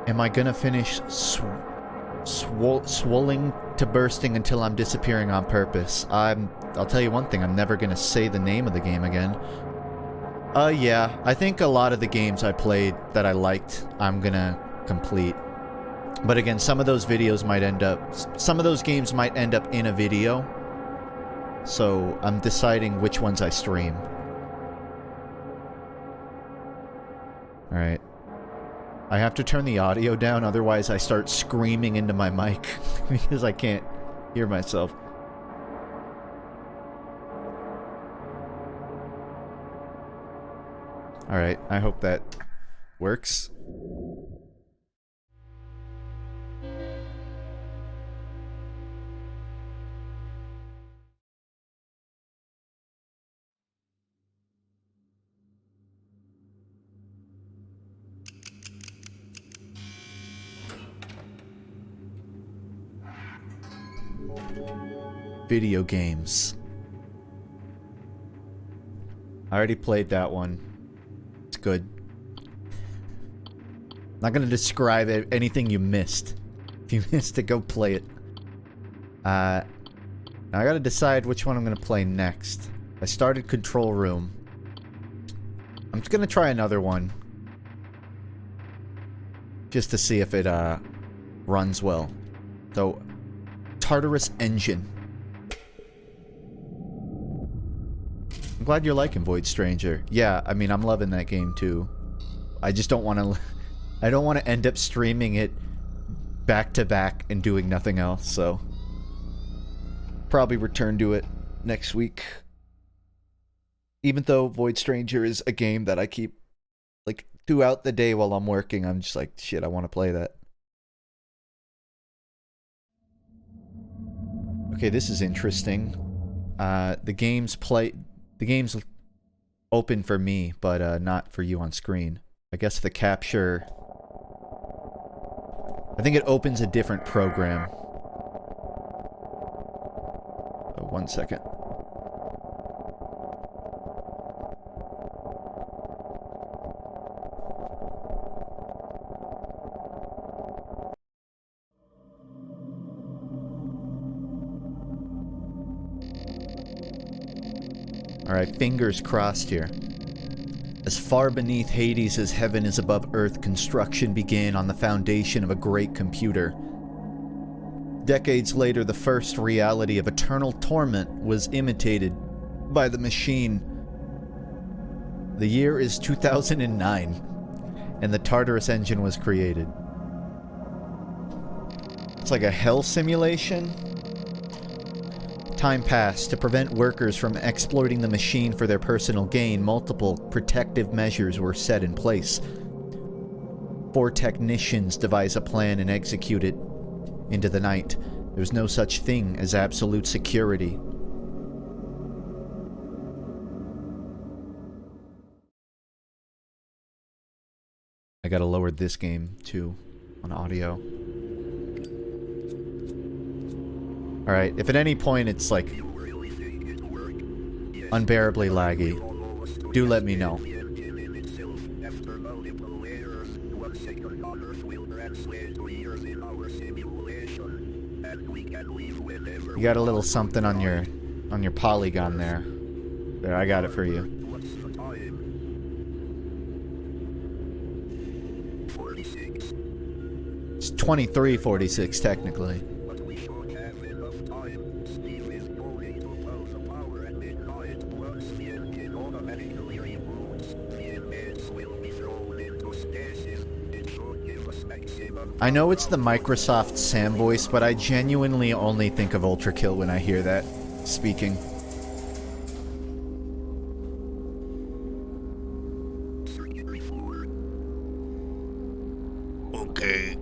Am I gonna finish swelling to bursting until I'm disappearing on purpose? I'll tell you one thing, I'm never gonna say the name of the game again. Yeah, I think a lot of the games I played that I liked, I'm gonna complete. But again, some of those videos might end up... Some of those games might end up in a video. So, I'm deciding which ones I stream. Alright. I have to turn the audio down, otherwise I start screaming into my mic. Because I can't hear myself. Alright, I hope that works. Video games. I already played that one. It's good. Not gonna describe anything you missed. If you missed it, go play it. Now I gotta decide which one I'm gonna play next. I started Control Room. I'm just gonna try another one. Just to see if it, runs well. So, Tartarus Engine. I'm glad you're liking Void Stranger. Yeah, I mean, I'm loving that game too. I just don't want to... I don't want to end up streaming it back to back and doing nothing else, so... Probably return to it next week. Even though Void Stranger is a game that I keep... Like, throughout the day while I'm working, I'm just like, shit, I want to play that. Okay, this is interesting. The game's open for me, but not for you on screen. I guess the capture... I think it opens a different program. Oh, 1 second. Alright, fingers crossed here. As far beneath Hades as heaven is above earth, construction began on the foundation of a great computer. Decades later, the first reality of eternal torment was imitated by the machine. The year is 2009, and the Tartarus Engine was created. It's like a hell simulation? Time passed. To prevent workers from exploiting the machine for their personal gain, multiple protective measures were set in place. 4 technicians devise a plan and execute it into the night. There's no such thing as absolute security. I gotta lower this game, too, on audio. Alright, if at any point it's like unbearably laggy, do let me know. You got a little something on your polygon there. There, I got it for you. It's 23:46 technically. I know it's the Microsoft Sam voice, but I genuinely only think of Ultra Kill when I hear that speaking. Okay.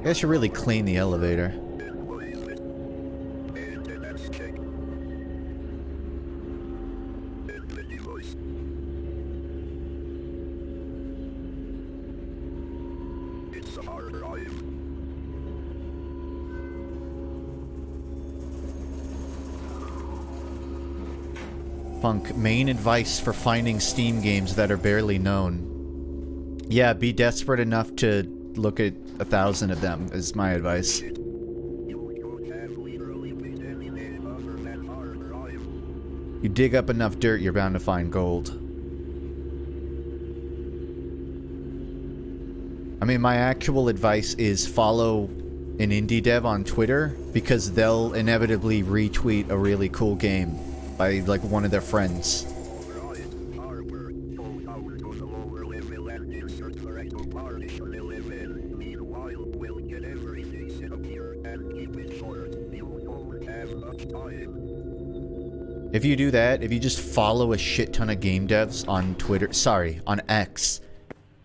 I should really clean the elevator. FUNKe, main advice for finding Steam games that are barely known. Yeah, be desperate enough to look at 1,000 of them, is my advice. You dig up enough dirt, you're bound to find gold. I mean, my actual advice is follow an indie dev on Twitter, because they'll inevitably retweet a really cool game by, like, one of their friends. If you do that, if you just follow a shit ton of game devs on Twitter, sorry, on X,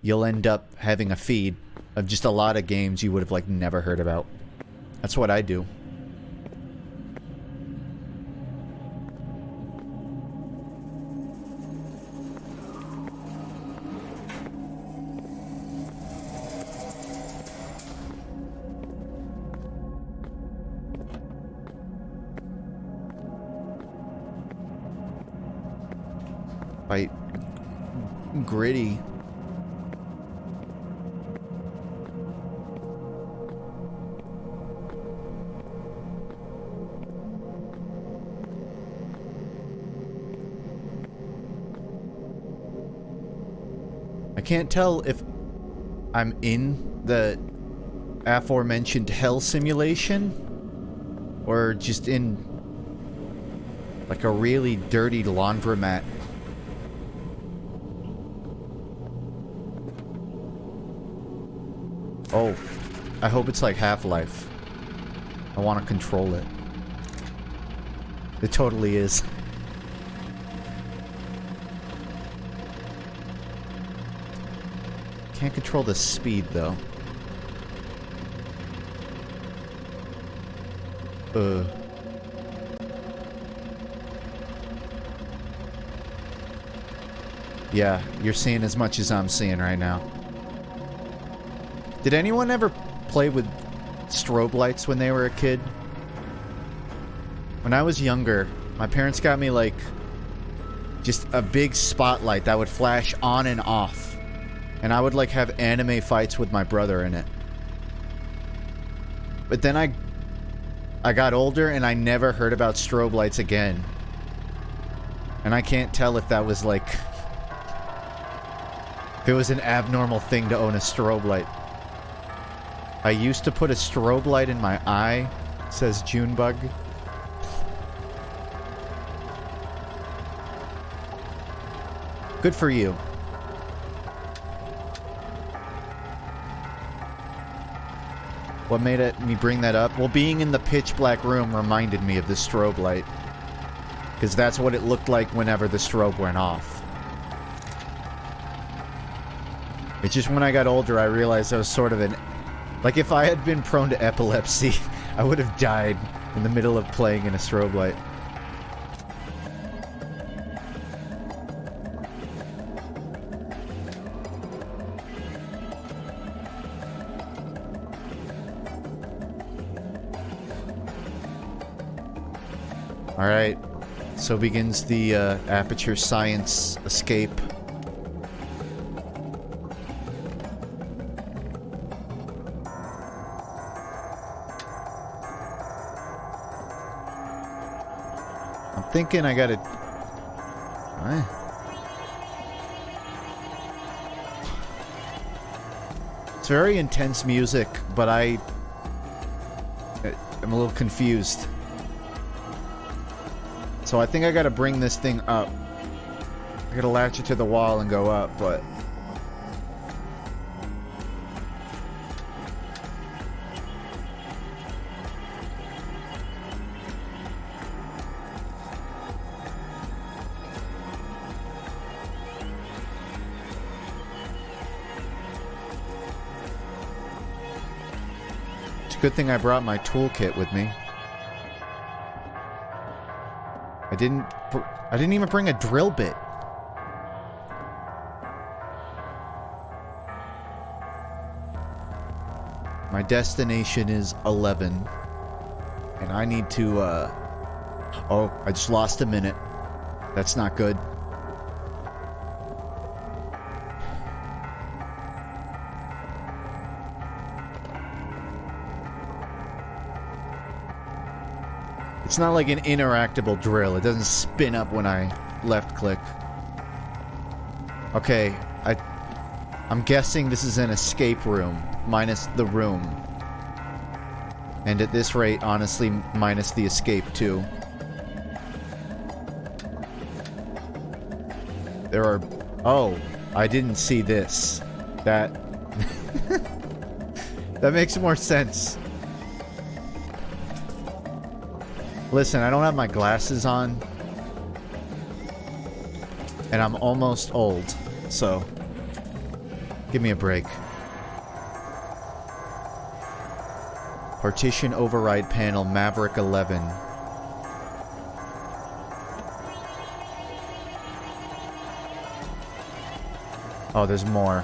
you'll end up having a feed of just a lot of games you would have, like, never heard about. That's what I do. Fight gritty. I can't tell if I'm in the aforementioned hell simulation or just in like a really dirty laundromat. Oh, I hope it's like Half-Life. I want to control it. It totally is. Can't control the speed, though. Yeah, you're seeing as much as I'm seeing right now. Did anyone ever play with strobe lights when they were a kid? When I was younger, my parents got me, like, just a big spotlight that would flash on and off. And I would, like, have anime fights with my brother in it. But then I got older and I never heard about strobe lights again. And I can't tell if that was, like... if it was an abnormal thing to own a strobe light. I used to put a strobe light in my eye, says Junebug. Good for you. What made me bring that up? Well, being in the pitch black room reminded me of the strobe light. Because that's what it looked like whenever the strobe went off. It's just when I got older I realized I was sort of an... like, if I had been prone to epilepsy, I would have died in the middle of playing in a strobe light. Alright, so begins the Aperture Science escape. I'm thinking I gotta... It's very intense music, but I'm a little confused. So I think I gotta bring this thing up. I gotta latch it to the wall and go up, but... it's a good thing I brought my toolkit with me. I didn't even bring a drill bit. My destination is 11. And I need to, oh, I just lost a minute. That's not good. It's not like an interactable drill. It doesn't spin up when I left click. Okay, I'm guessing this is an escape room, minus the room. And at this rate, honestly, minus the escape too. There are... Oh, I didn't see this. That... that makes more sense. Listen, I don't have my glasses on. And I'm almost old, so... Give me a break. Partition override panel, Maverick 11. Oh, there's more.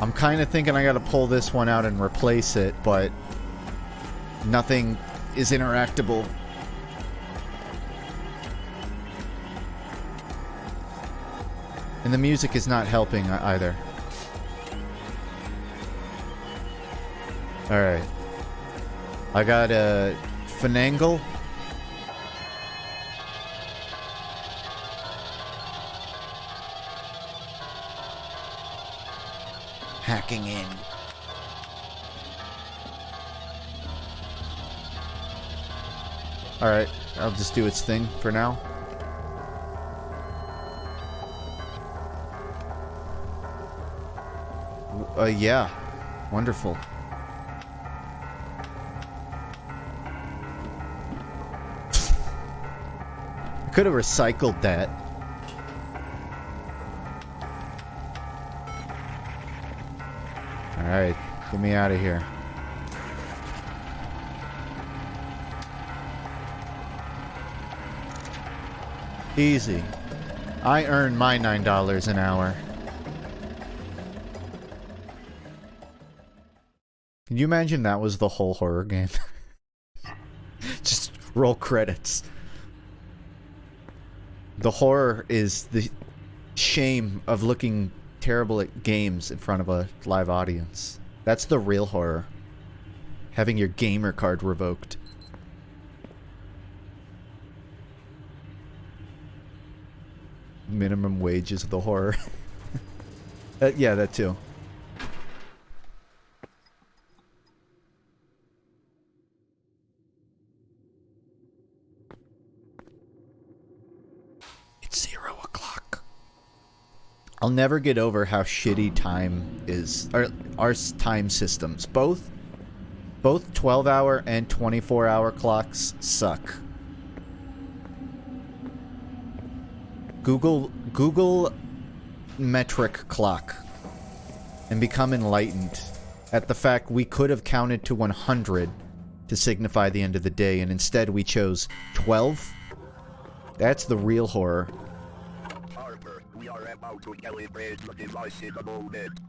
I'm kind of thinking I gotta pull this one out and replace it, but nothing is interactable. And the music is not helping either. Alright. I got a finagle. Hacking in. Alright, I'll just do its thing for now. Yeah. Wonderful. I could have recycled that. Alright, get me out of here. Easy. I earn my $9 an hour. Can you imagine that was the whole horror game? Just roll credits. The horror is the shame of looking terrible at games in front of a live audience. That's the real horror. Having your gamer card revoked. Minimum wage is the horror. Yeah, that too. It's 0 o'clock. I'll never get over how shitty time is. Our time systems. Both 12-hour and 24-hour clocks suck. Google metric clock and become enlightened at the fact we could have counted to 100 to signify the end of the day, and instead we chose 12. That's the real horror. Harper, we are about to calibrate the device in a moment.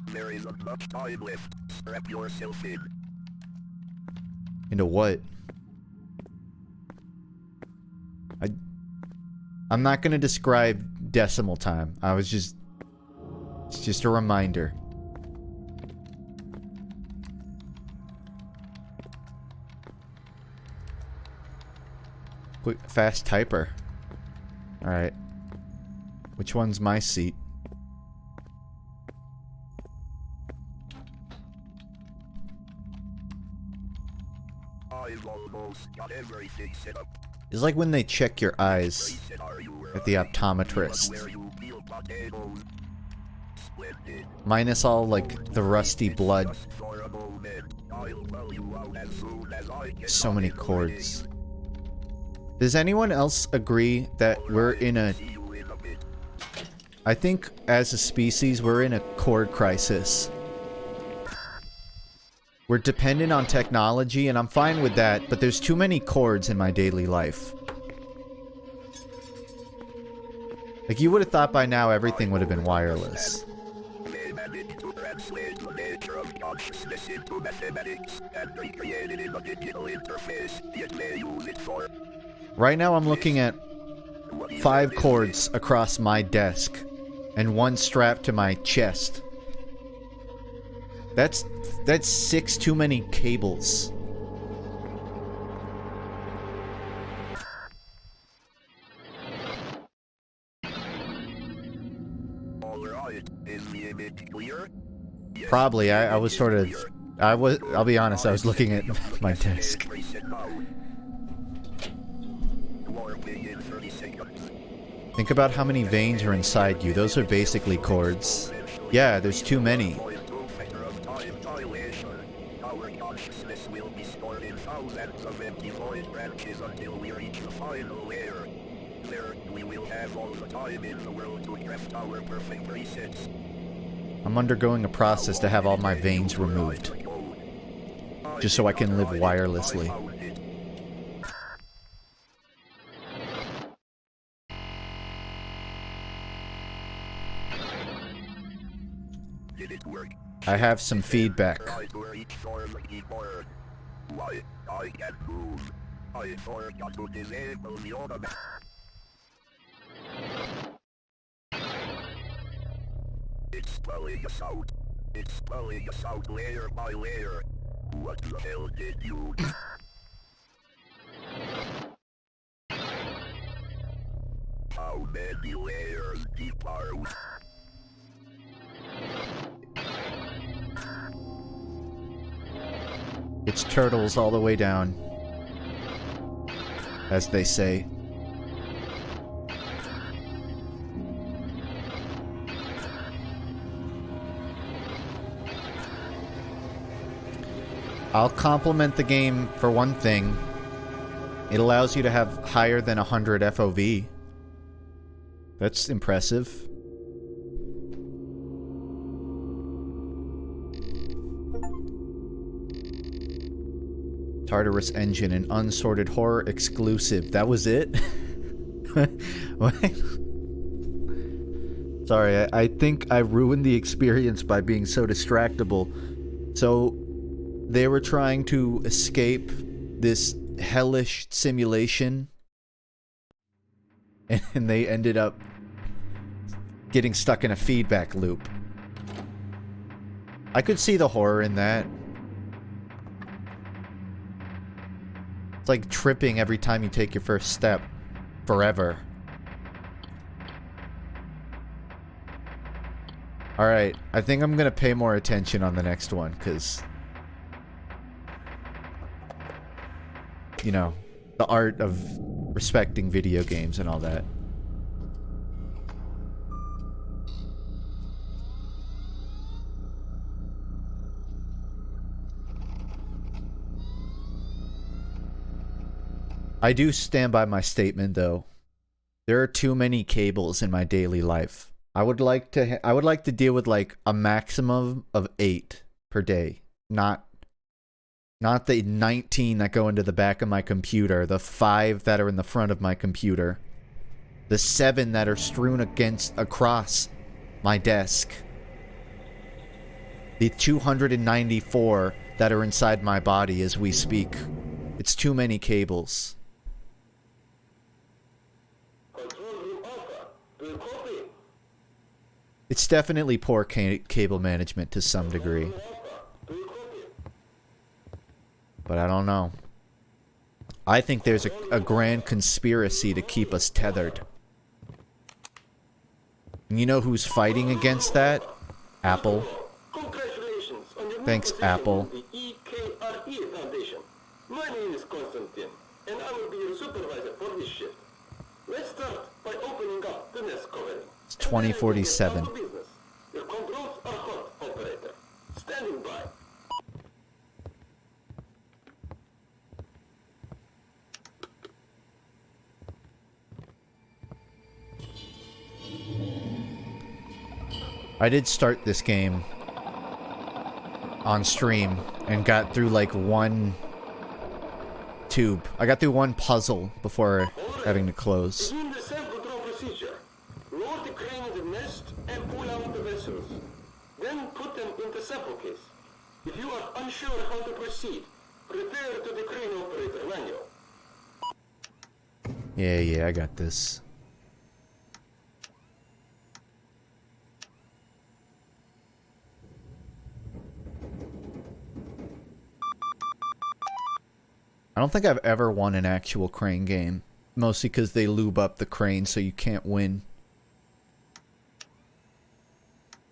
There isn't much time left. Strap yourself in. Into what? I'm not gonna describe decimal time. It's just a reminder. Quick, fast typer. Alright. Which one's my seat? I've almost got everything set up. It's like when they check your eyes at the optometrist. Minus all, like, the rusty blood. So many chords. Does anyone else agree that we're in a... I think, as a species, we're in a chord crisis. We're dependent on technology, and I'm fine with that, but there's too many chords in my daily life. Like, you would have thought by now everything would have been wireless. consciousness into mathematics and recreated in a digital interface. Yet may use it for. Right now I'm looking at 5 cords across my desk and 1 strapped to my chest. That's 6 too many cables. Alright, is the image clear? Yes. Probably. I was sort of... I'll be honest, I was looking at my desk. Think about how many veins are inside you. Those are basically cords. Yeah, there's too many. Our consciousness will be stored in thousands of empty void branches until we reach the final layer. There, we will have all the time in the world to craft our perfect presets. I'm undergoing a process to have all my veins removed. Just so I can live wirelessly. Did it work? I have some feedback. Why, I can't move. I forgot to disable the automatic. It's spelling us out. It's spelling us out layer by layer. What the hell did you do? How many layers deep are we? It's turtles all the way down. As they say. I'll compliment the game for one thing. It allows you to have higher than 100 FOV. That's impressive. Tartarus Engine, an Unsorted Horror exclusive. That was it? What? Sorry, I think I ruined the experience by being so distractible. So, they were trying to escape this hellish simulation, and they ended up getting stuck in a feedback loop. I could see the horror in that. It's like tripping every time you take your first step. Forever. Alright, I think I'm gonna pay more attention on the next one, because... you know, the art of respecting video games and all that. I do stand by my statement, though. There are too many cables in my daily life. I would like to deal with like a maximum of 8 per day, not the 19 that go into the back of my computer, the 5 that are in the front of my computer, the 7 that are strewn across my desk, the 294 that are inside my body as we speak. It's too many cables. It's definitely poor cable management to some degree. But I don't know. I think there's a grand conspiracy to keep us tethered. And you know who's fighting against that? Apple. Thanks, Apple. My name is Konstantin, and I will be your supervisor for this shift. Let's start by opening up the nest covering. It's 2047. Your controls are hot, operator. Standing by. I did start this game on stream and got through like one tube. I got through one puzzle before having to close. Begin the self-control procedure. Lower the crane in the nest and pull out the vessels. Then put them in the sample case. If you are unsure how to proceed, refer to the crane operator manual. Yeah, I got this. I don't think I've ever won an actual crane game. Mostly because they lube up the crane so you can't win.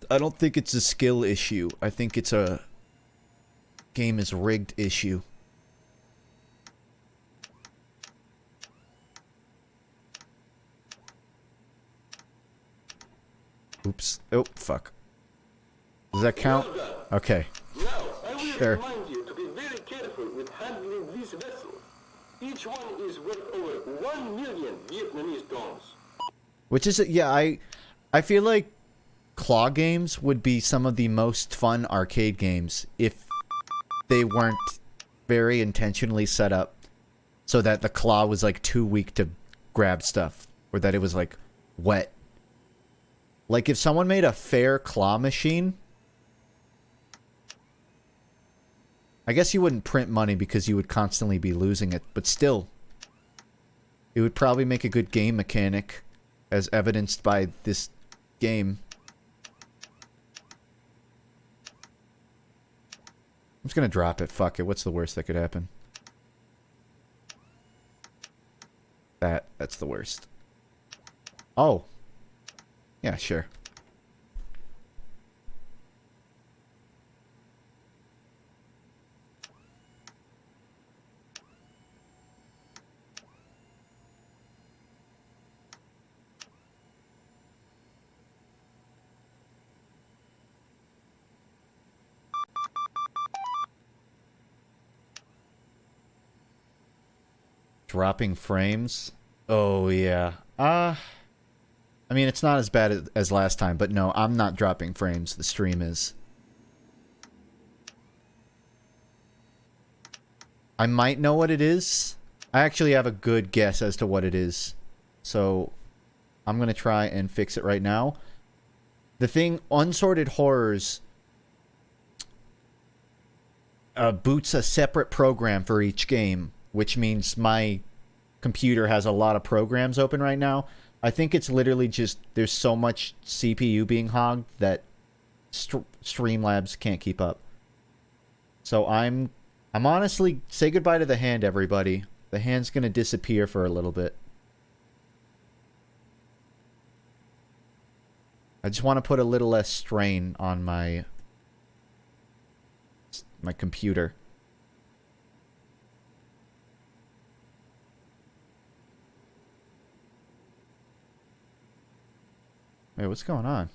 I don't think it's a skill issue. I think it's a game is rigged issue. Oops. Oh, fuck. Does that count? Okay. Now, I will Sure. remind you to be very careful with handling these vessels. Each one is worth over 1 million Vietnamese dong. Which is, yeah, I feel like claw games would be some of the most fun arcade games if they weren't very intentionally set up so that the claw was like too weak to grab stuff, or that it was like wet. Like if someone made a fair claw machine, I guess you wouldn't print money because you would constantly be losing it, but still, it would probably make a good game mechanic, as evidenced by this game. I'm just gonna drop it. Fuck it. What's the worst that could happen? That's the worst. Oh. Yeah, sure. Dropping frames? Oh, yeah. I mean, it's not as bad as last time, but no, I'm not dropping frames. The stream is. I might know what it is. I actually have a good guess as to what it is. So, I'm going to try and fix it right now. The thing, Unsorted Horrors boots a separate program for each game, which means my computer has a lot of programs open right now. I think it's literally just there's so much CPU being hogged that Streamlabs can't keep up. So I'm honestly, say goodbye to the hand, everybody. The hand's gonna disappear for a little bit. I just want to put a little less strain on my computer. Wait, what's going on?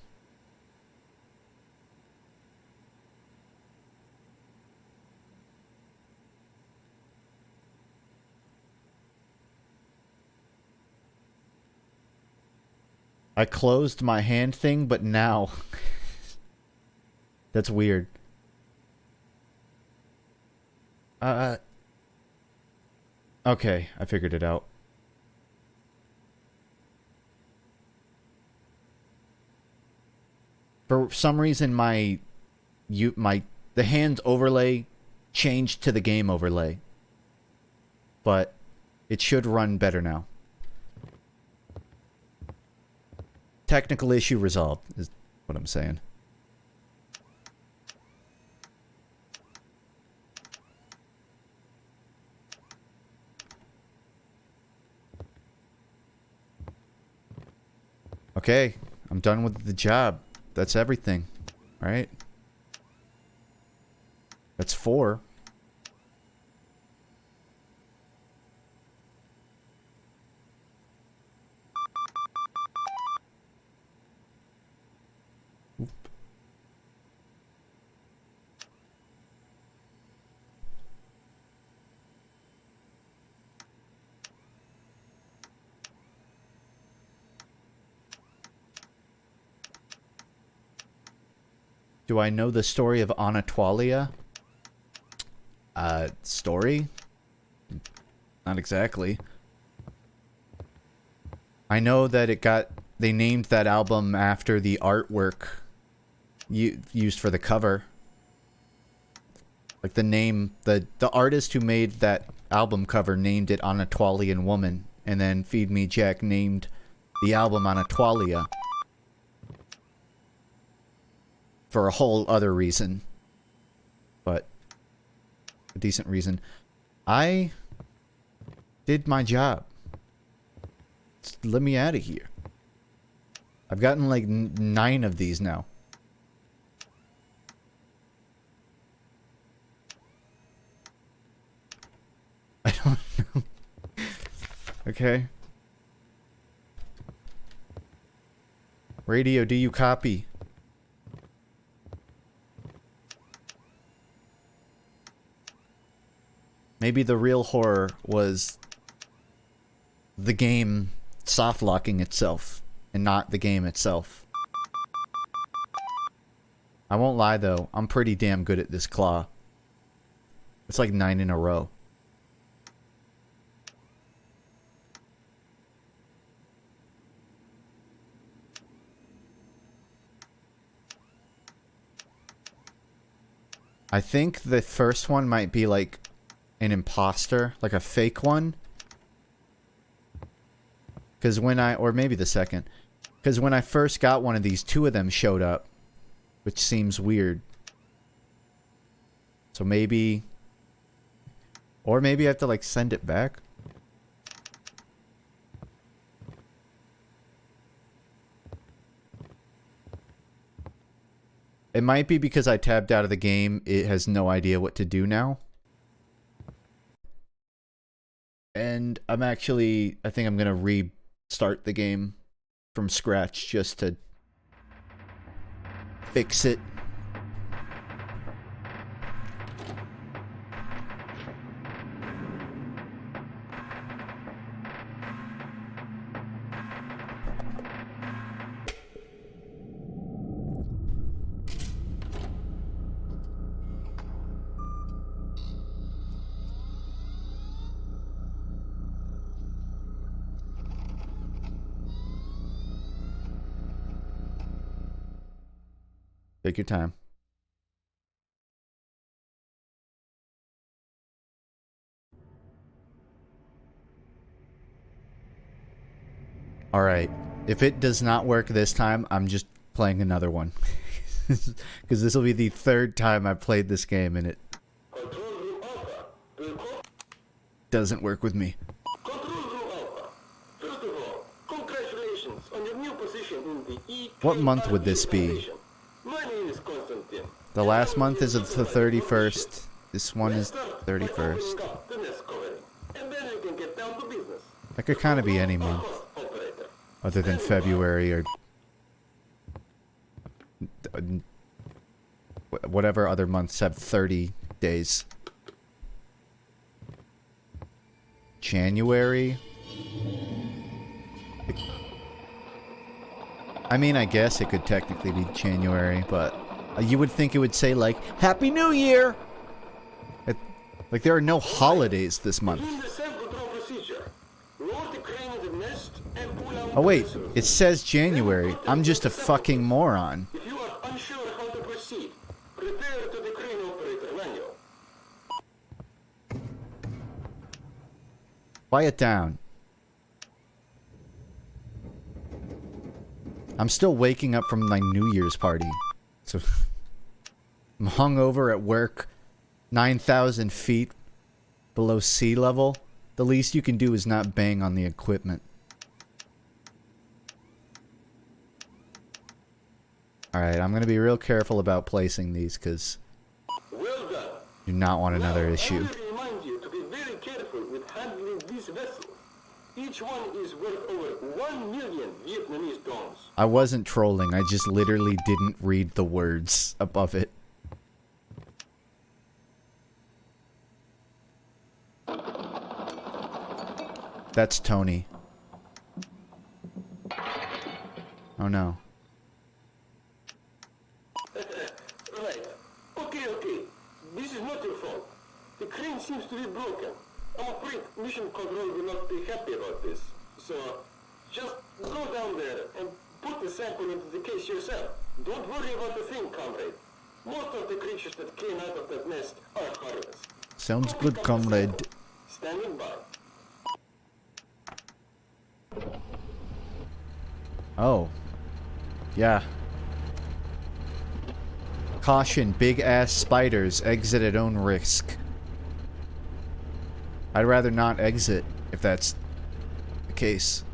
I closed my hand thing, but now... That's weird. Okay, I figured it out. For some reason, the hand overlay changed to the game overlay. But it should run better now. Technical issue resolved, is what I'm saying. Okay, I'm done with the job. That's everything, right? That's 4. Oop. Do I know the story of Anatolia? Story? Not exactly. I know that they named that album after the artwork used for the cover. Like the name, the artist who made that album cover named it Anatolian Woman, and then Feed Me Jack named the album Anatolia. For a whole other reason. But a decent reason. I did my job. Just let me out of here. I've gotten like 9 of these now. I don't know. Okay. Radio, do you copy? Maybe the real horror was the game soft locking itself and not the game itself. I won't lie though, I'm pretty damn good at this claw. It's like 9 in a row. I think the first one might be like an imposter, like a fake one. Because when or maybe the second. Because when I first got one of these, 2 of them showed up. Which seems weird. So maybe... Or maybe I have to like send it back. It might be because I tabbed out of the game, it has no idea what to do now. And I'm actually, I think I'm gonna restart the game from scratch just to fix it. Take your time. Alright. If it does not work this time, I'm just playing another one. Because this will be the 3rd time I've played this game and it doesn't work with me. What month would this be? The last month is the 31st. This one is 31st. That could kind of be any month. Other than February or... whatever other months have 30 days. January? I mean, I guess it could technically be January, but you would think it would say, like, Happy New Year! Like, there are no holidays this month. Oh, wait. It says January. I'm just a fucking moron. If you are unsure how to proceed, refer to the crane operator manual. Quiet down. I'm still waking up from my New Year's party. So I'm hungover at work, 9,000 feet below sea level. The least you can do is not bang on the equipment. Alright, I'm going to be real careful about placing these because Well done. do not want another issue. I will remind you to be very careful with handling these vessels. Each one is worth over 1 million Vietnamese dons. I wasn't trolling, I just literally didn't read the words above it. That's Tony. Oh no. Right. Okay. This is not your fault. The crane seems to be broken. I'm afraid Mission Control will not be happy about this. So, just go down there and put the sample into the case yourself. Don't worry about the thing, comrade. Most of the creatures that came out of that nest are harmless. Sounds good, comrade. Standing by. Oh. Yeah. Caution, big-ass spiders. Exit at own risk. I'd rather not exit, if that's the case.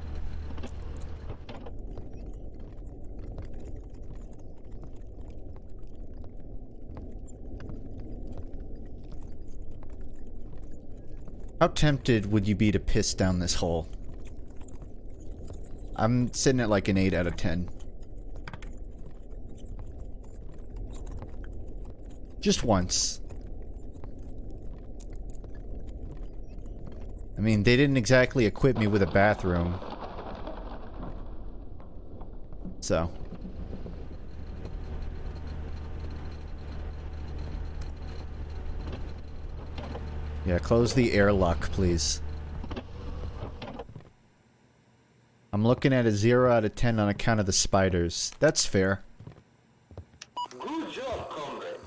How tempted would you be to piss down this hole? I'm sitting at like an 8 out of 10. Just once. I mean, they didn't exactly equip me with a bathroom. So. Yeah, close the airlock, please. I'm looking at a 0 out of 10 on account of the spiders. That's fair. Good job, comrade.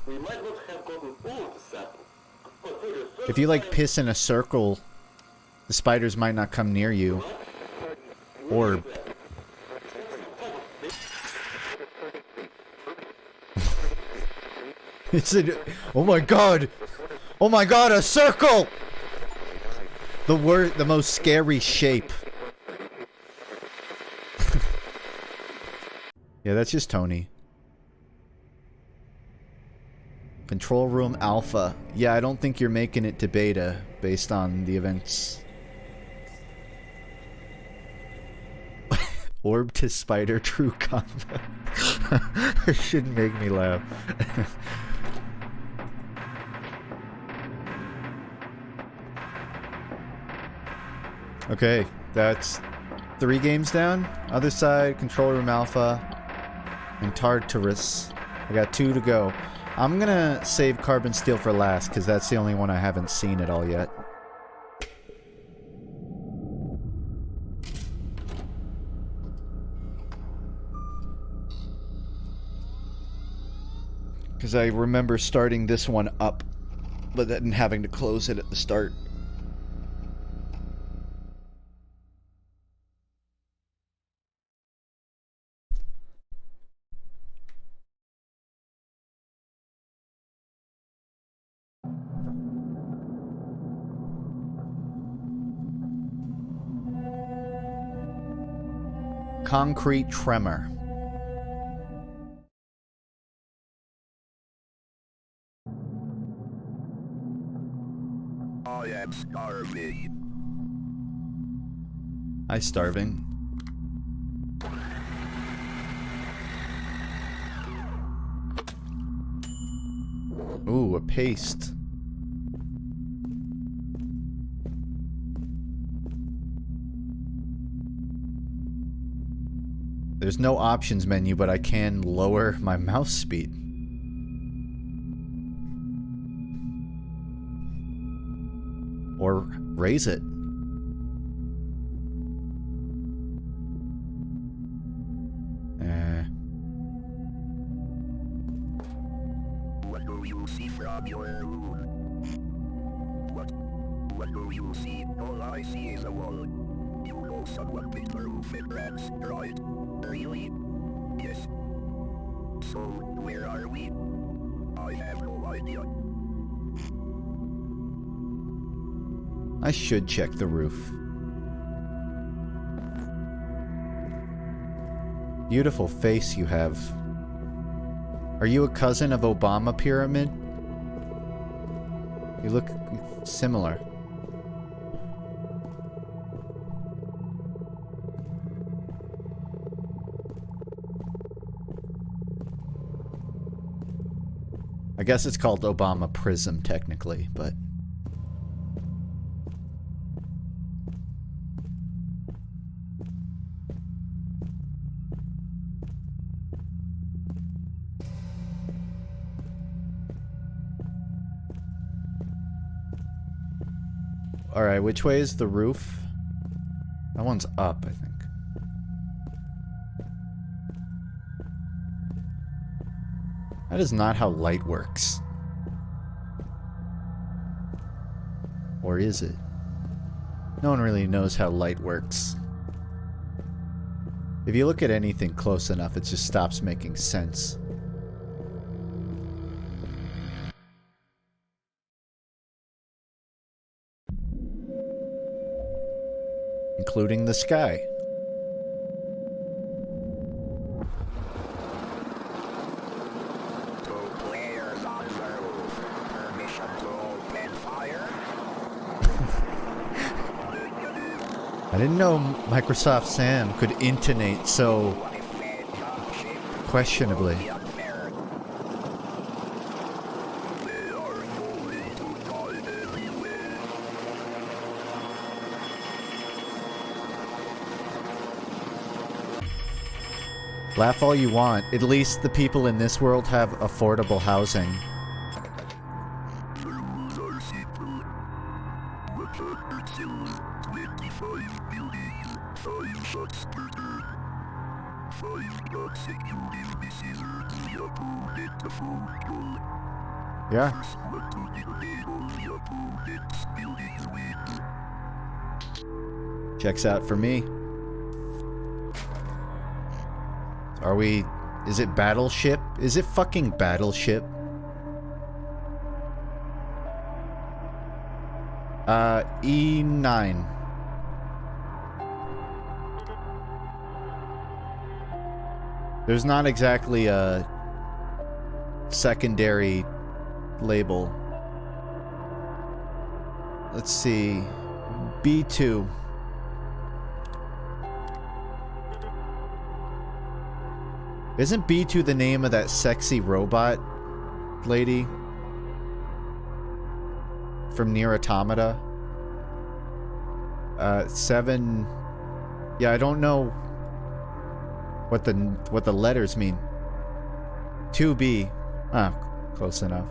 We might not have gotten all the sample, but for the first If you like time- piss in a circle, the spiders might not come near you. Or... It's a... Oh my god! Oh my god, a circle! The most scary shape. Yeah, that's just Tony. Control room alpha. Yeah, I don't think you're making it to beta based on the events. Orb to spider true combat. It shouldn't make me laugh. Okay, that's 3 games down. Other side, control room alpha, and Tartarus. I got 2 to go. I'm gonna save Carbon Steel for last, because that's the only one I haven't seen at all yet. Because I remember starting this one up, but then having to close it at the start. Concrete Tremor. I am starving. Hi, starving. Ooh, a paste. There's no options menu, but I can lower my mouse speed. Or raise it. What do you see from your room? What do you see? All I see is a wall. You know someone with the roof and rats, right? Really? Yes. So, where are we? I have no idea. I should check the roof. Beautiful face you have. Are you a cousin of Obama Pyramid? You look similar. I guess it's called Obama Prism technically, but... Alright, which way is the roof? That one's up, I think. That is not how light works. Or is it? No one really knows how light works. If you look at anything close enough, it just stops making sense. Including the sky. I didn't know Microsoft Sam could intonate so questionably. Laugh all you want. At least the people in this world have affordable housing. Yeah. Checks out for me. Are we... Is it Battleship? Is it fucking Battleship? E9. There's not exactly a secondary label. Let's see. B2. Isn't B2 the name of that sexy robot lady from Nier Automata? 7. Yeah, I don't know what the letters mean. 2B. Ah, close enough.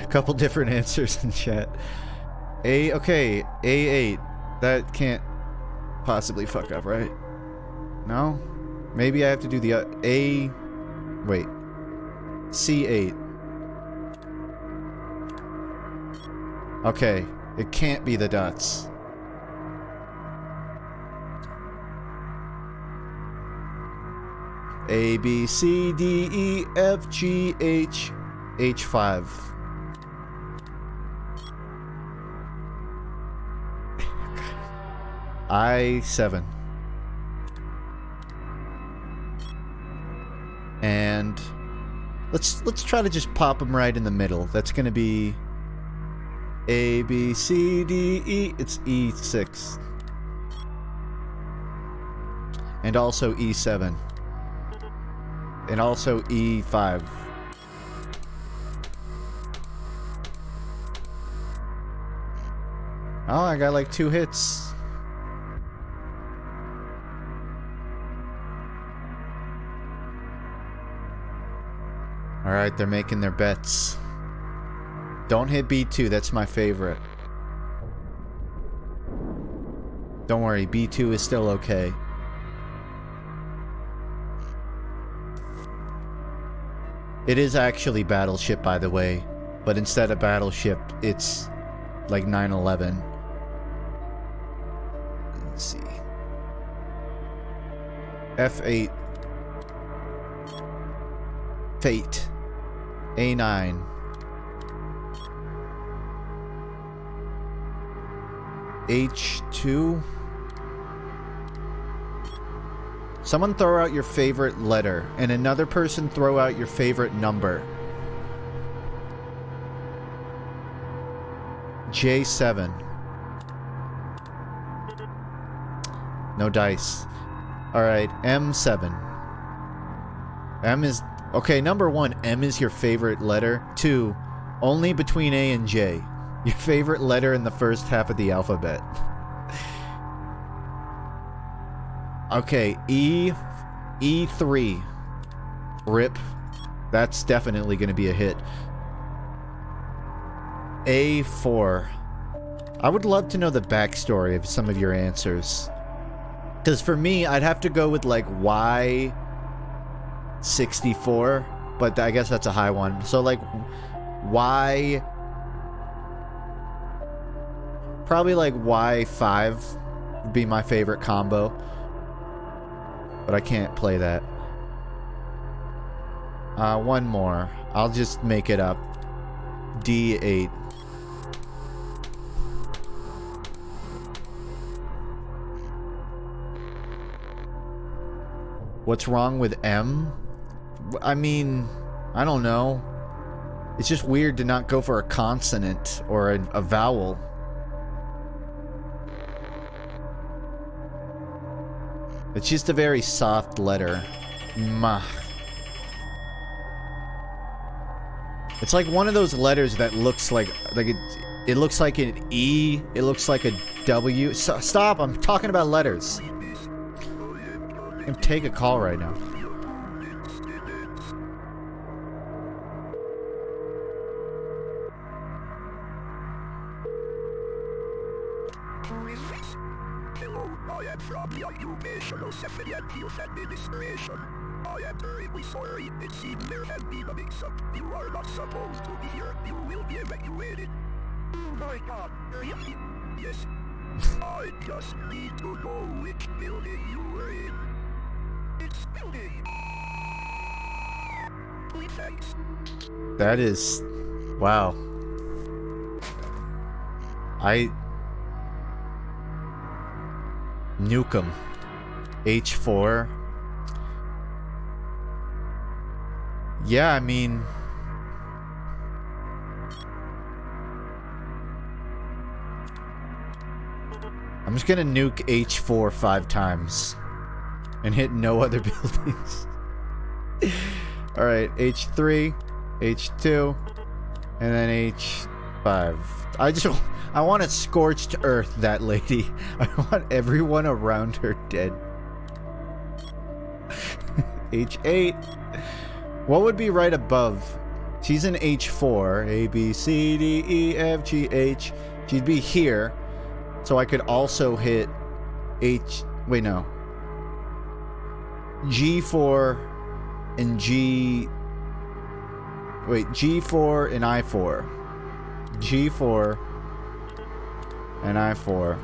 Couple different answers in chat. Okay, A8. That can't possibly fuck up, right? No? Maybe I have to do the A... Wait. C8. Okay, it can't be the dots. A, B, C, D, E, F, G, H, H5. I7. And let's try to just pop them right in the middle. That's gonna be A, B, C, D, E. It's E6. And also E7. And also E5. Oh, I got like 2 hits. Alright, they're making their bets. Don't hit B2, that's my favorite. Don't worry, B2 is still okay. It is actually Battleship, by the way. But instead of Battleship, it's like 9/11. Let's see. F8. Fate. A9. H2. Someone throw out your favorite letter, and another person throw out your favorite number. J7. No dice. Alright, M7. M is... Okay, number 1, M is your favorite letter. 2, only between A and J. Your favorite letter in the first half of the alphabet. Okay, E3. RIP. That's definitely going to be a hit. A4. I would love to know the backstory of some of your answers. Because for me, I'd have to go with like Y64, but I guess that's a high one. So like Y, probably like Y5 would be my favorite combo, but I can't play that. One more. I'll just make it up. D8. What's wrong with M? I mean, I don't know. It's just weird to not go for a consonant or a vowel. It's just a very soft letter. Ma. It's like one of those letters that looks like it looks like an E. It looks like a W. Stop! I'm talking about letters. I'm gonna take a call right now. Hello, I am from the Occupational Safety and Health Administration. I am terribly sorry. It seems there has been a mix-up. You are not supposed to be here. You will be evacuated. My God, really? Yes. I just need to know which building you were in. It's building. Please, thanks. That is... wow. Nuke 'em. H4. Yeah, I mean... I'm just gonna nuke H4 5 times. And hit no other buildings. Alright, H3, H2, and then H5. I want a scorched earth, that lady. I want everyone around her dead. H8. What would be right above? She's in H4. A, B, C, D, E, F, G, H. She'd be here. So I could also hit H... wait, no. G4 and G... wait, G4 and I4. G4 and I4.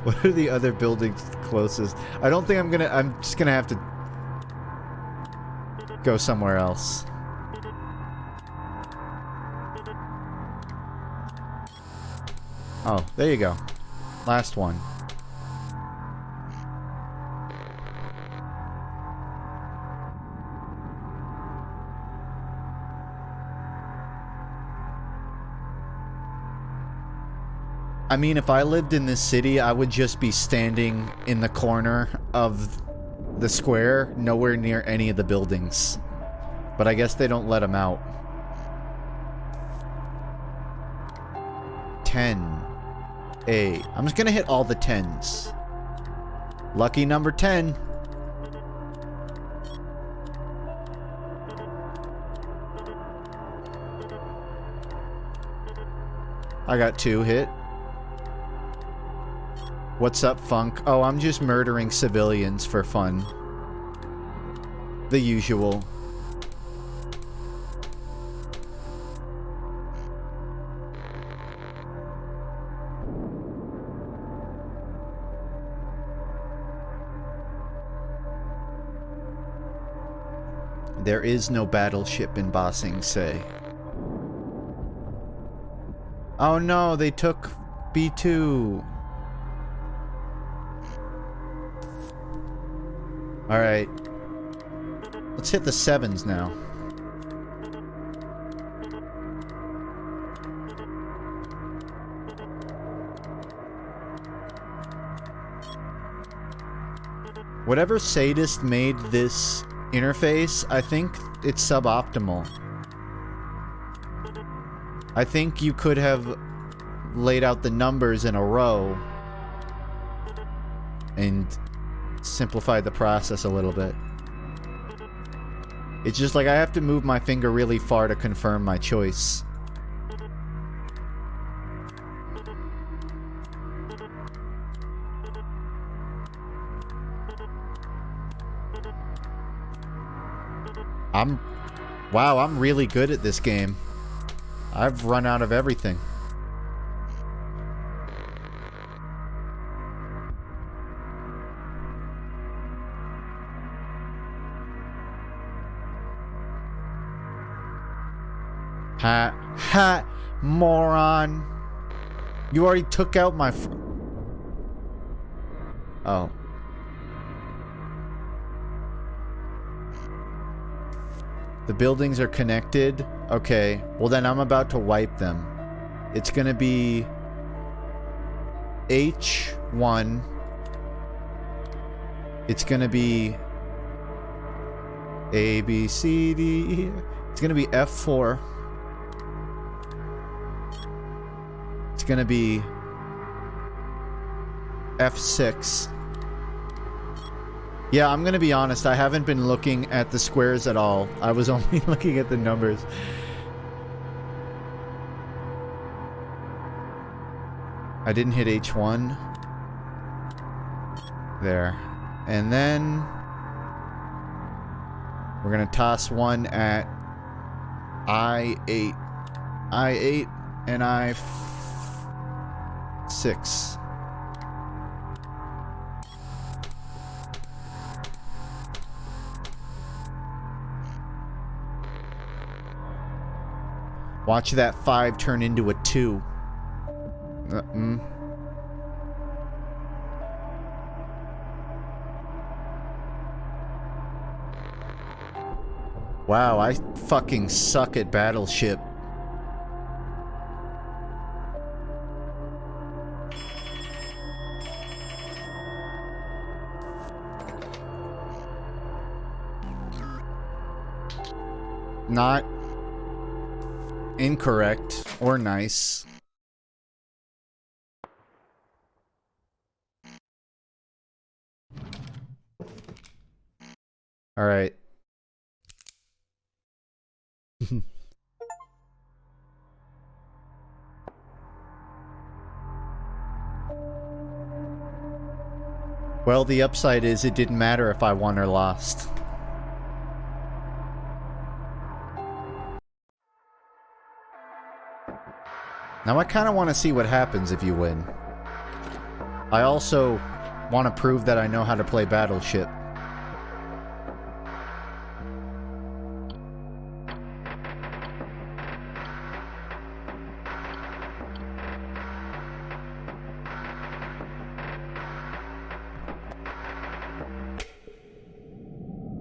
What are the other buildings closest? I don't think I'm just gonna have to go somewhere else. Oh, there you go. Last one. I mean, if I lived in this city, I would just be standing in the corner of the square, nowhere near any of the buildings. But I guess they don't let them out. 10. A. I'm just gonna hit all the 10s. Lucky number 10. I got 2 hit. What's up, FUNKe? Oh, I'm just murdering civilians for fun. The usual. There is no battleship in Ba Sing Se. Oh no, they took B2. Alright. Let's hit the 7s now. Whatever sadist made this interface, I think it's suboptimal. I think you could have laid out the numbers in a row and simplified the process a little bit. It's just like I have to move my finger really far to confirm my choice. Wow, I'm really good at this game. I've run out of everything. Ha, moron. You already took out my oh. The buildings are connected? Okay. Well, then I'm about to wipe them. It's gonna be H1. It's gonna be A, B, C, D, E. It's gonna be F4. It's gonna be F6. Yeah, I'm gonna be honest, I haven't been looking at the squares at all. I was only looking at the numbers. I didn't hit H1. There. And then we're gonna toss one at I8. I8 and I6. Watch that 5 turn into a 2. Wow, I fucking suck at Battleship. Not incorrect or nice. All right. Well, the upside is it didn't matter if I won or lost. Now I kind of want to see what happens if you win. I also want to prove that I know how to play Battleship.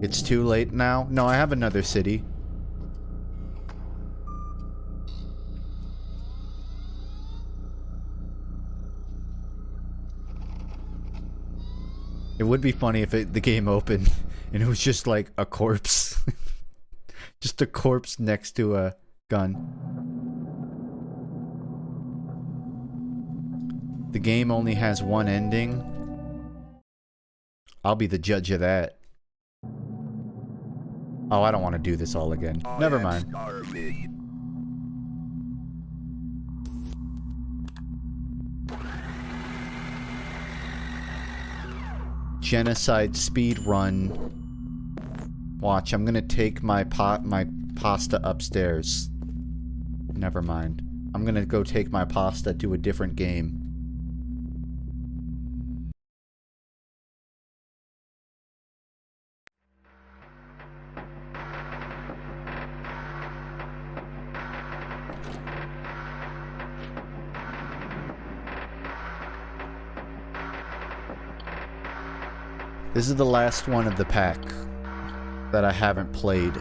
It's too late now? No, I have another city. It would be funny if the game opened and it was just like a corpse. Just a corpse next to a gun. The game only has one ending. I'll be the judge of that. Oh, I don't want to do this all again. Never mind. Genocide speed run. Watch, I'm gonna take my pasta upstairs. Never mind. I'm gonna go take my pasta to a different game. This is the last one of the pack that I haven't played.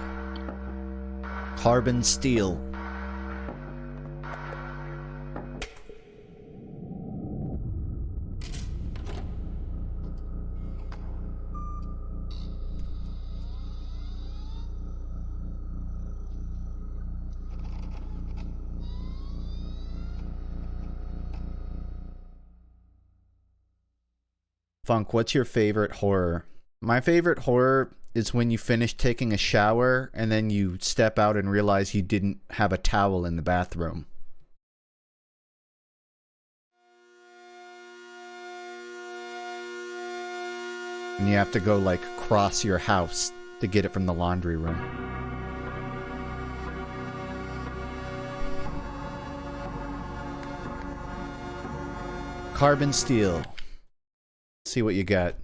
Carbon Steel. Funk, what's your favorite horror? My favorite horror is when you finish taking a shower and then you step out and realize you didn't have a towel in the bathroom. And you have to go, like, cross your house to get it from the laundry room. Carbon steel. See what you got.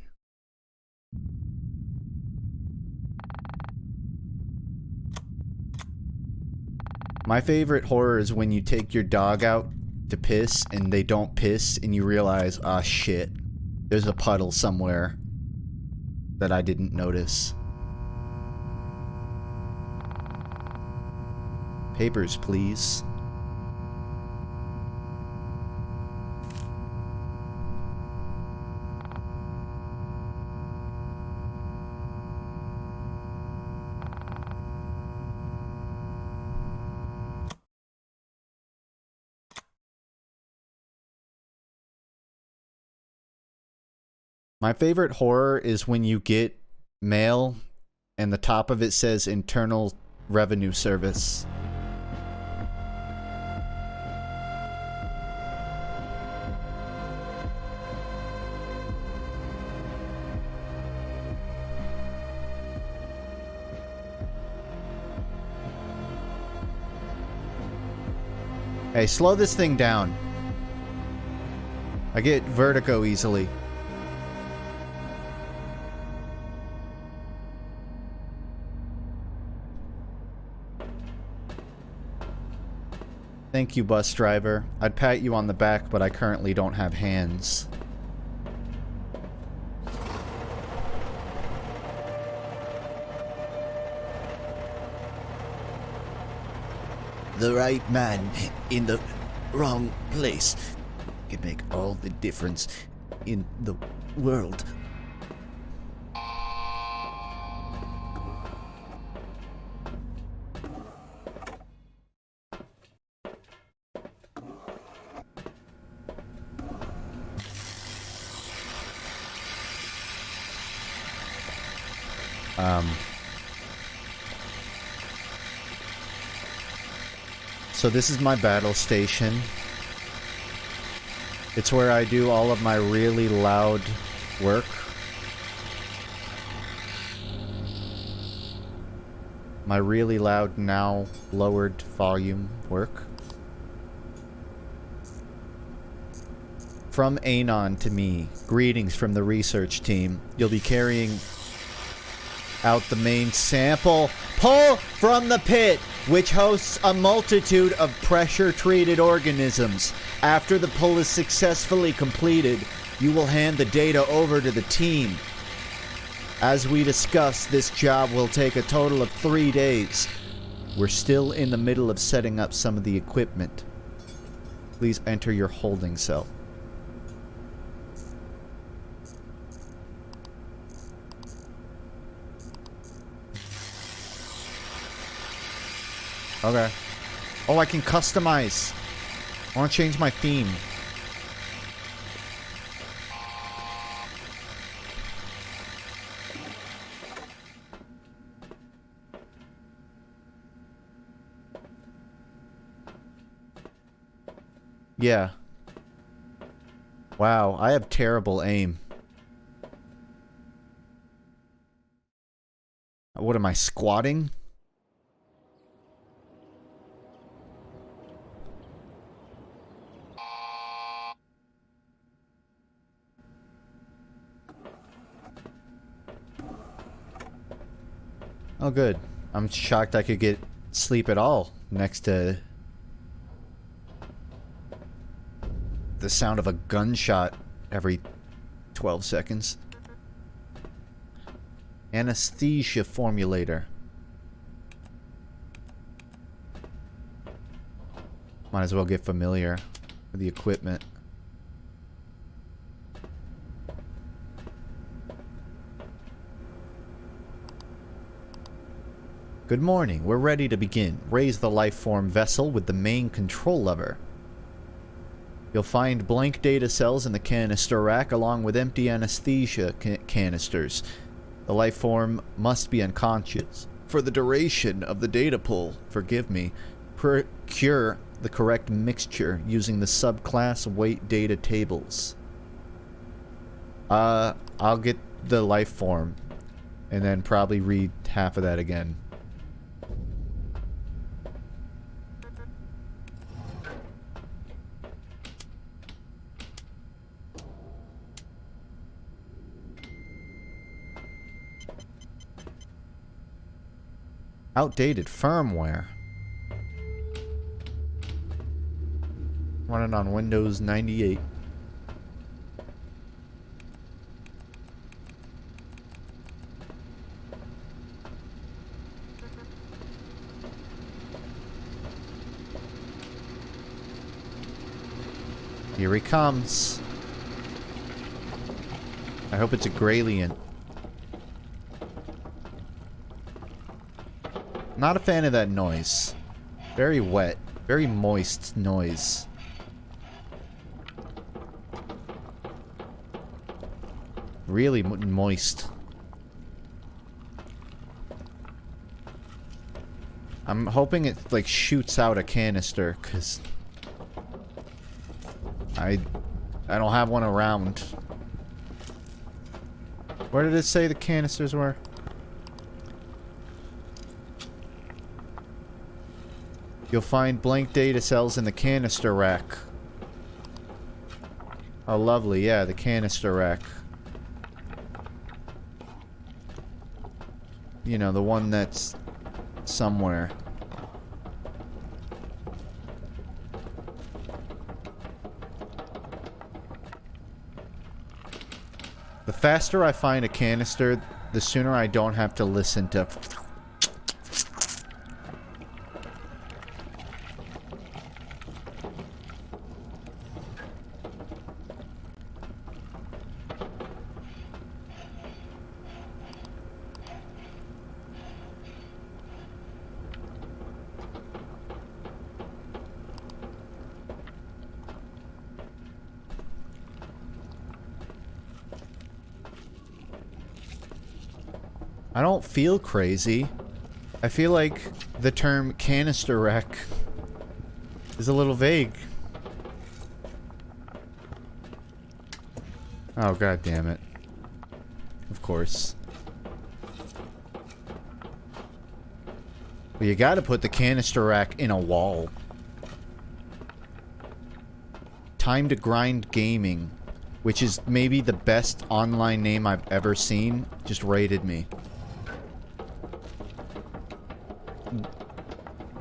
My favorite horror is when you take your dog out to piss and they don't piss and you realize, ah, shit, there's a puddle somewhere that I didn't notice. Papers, please. My favorite horror is when you get mail and the top of it says Internal Revenue Service. Hey, slow this thing down. I get vertigo easily. Thank you, bus driver. I'd pat you on the back, but I currently don't have hands. The right man in the wrong place can make all the difference in the world. So this is my battle station. It's where I do all of my really loud work. My really loud, now lowered volume work. From Anon to me, greetings from the research team. You'll be carrying out the main sample pull from the pit, which hosts a multitude of pressure-treated organisms. After the pull is successfully completed, you will hand the data over to the team. As we discussed, this job will take a total of 3 days. We're still in the middle of setting up some of the equipment. Please enter your holding cell. Okay. Oh, I can customize. I want to change my theme. Yeah. Wow, I have terrible aim. What am I, squatting? Oh, good. I'm shocked I could get sleep at all next to the sound of a gunshot every 12 seconds. Anesthesia formulator. Might as well get familiar with the equipment. Good morning. We're ready to begin. Raise the lifeform vessel with the main control lever. You'll find blank data cells in the canister rack along with empty anesthesia canisters. The lifeform must be unconscious for the duration of the data pull. Forgive me. Procure the correct mixture using the subclass weight data tables. I'll get the lifeform and then probably read half of that again. Outdated firmware. Running on Windows 98. Here he comes. I hope it's a Gralien. Not a fan of that noise. Very wet. Very moist noise. Really moist. I'm hoping it, like, shoots out a canister, because I don't have one around. Where did it say the canisters were? You'll find blank data cells in the canister rack. Oh, lovely. Yeah, the canister rack. You know, the one that's somewhere. The faster I find a canister, the sooner I don't have to listen to... I don't feel crazy. I feel like the term canister rack is a little vague. Oh, god damn it. Of course. Well, you gotta put the canister rack in a wall. Time to Grind Gaming, which is maybe the best online name I've ever seen, just rated me.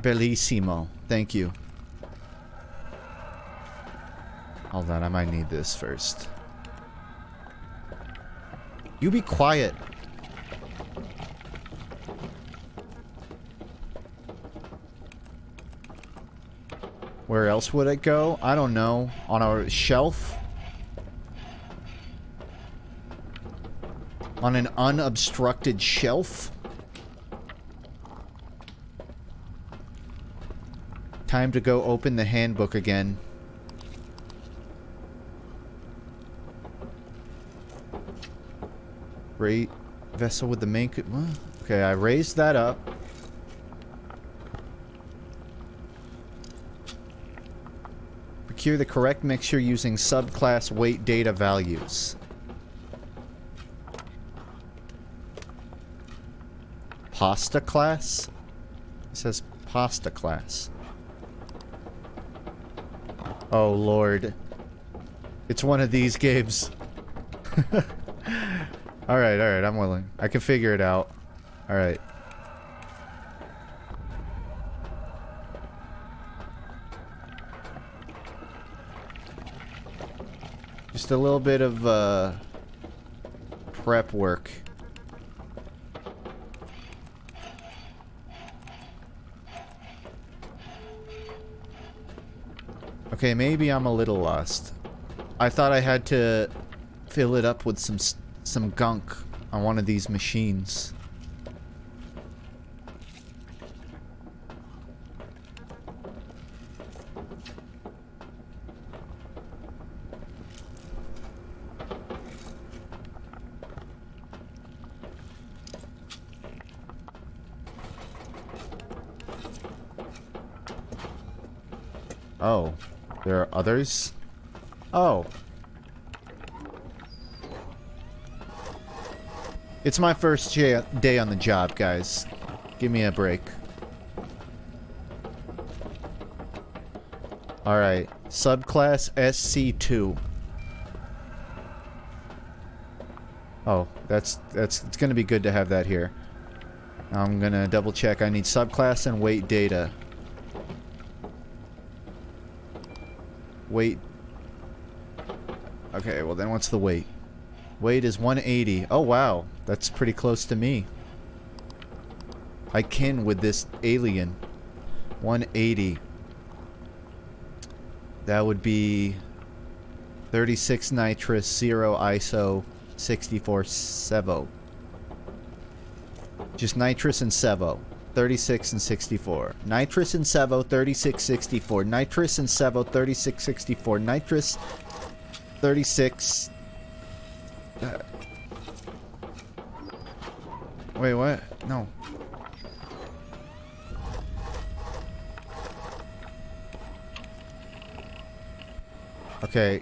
Bellissimo. Thank you. Hold on, I might need this first. You be quiet. Where else would it go? I don't know. On a shelf? On an unobstructed shelf? Time to go open the handbook again. Great vessel with the main... Okay, I raised that up. Procure the correct mixture using subclass weight data values. Pasta class? It says pasta class. Oh, Lord. It's one of these games. Alright, I'm willing. I can figure it out. Alright. Just a little bit of, prep work. Okay, maybe I'm a little lost. I thought I had to fill it up with some gunk on one of these machines. Oh. There are others? Oh. It's my first day on the job, guys. Give me a break. Alright. Subclass SC2. Oh, it's gonna be good to have that here. I'm gonna double check. I need subclass and weight data. Weight. Okay, well then what's the weight? Weight is 180. Oh wow, that's pretty close to me. I kin with this alien. 180. That would be 36 nitrous, 0 ISO, 64 Sevo. Just nitrous and Sevo. 36 and 64. Nitrous and Sevo, 36, 64. Nitrous and Sevo, 36, 64. Nitrous, 36. Wait, what? No. Okay.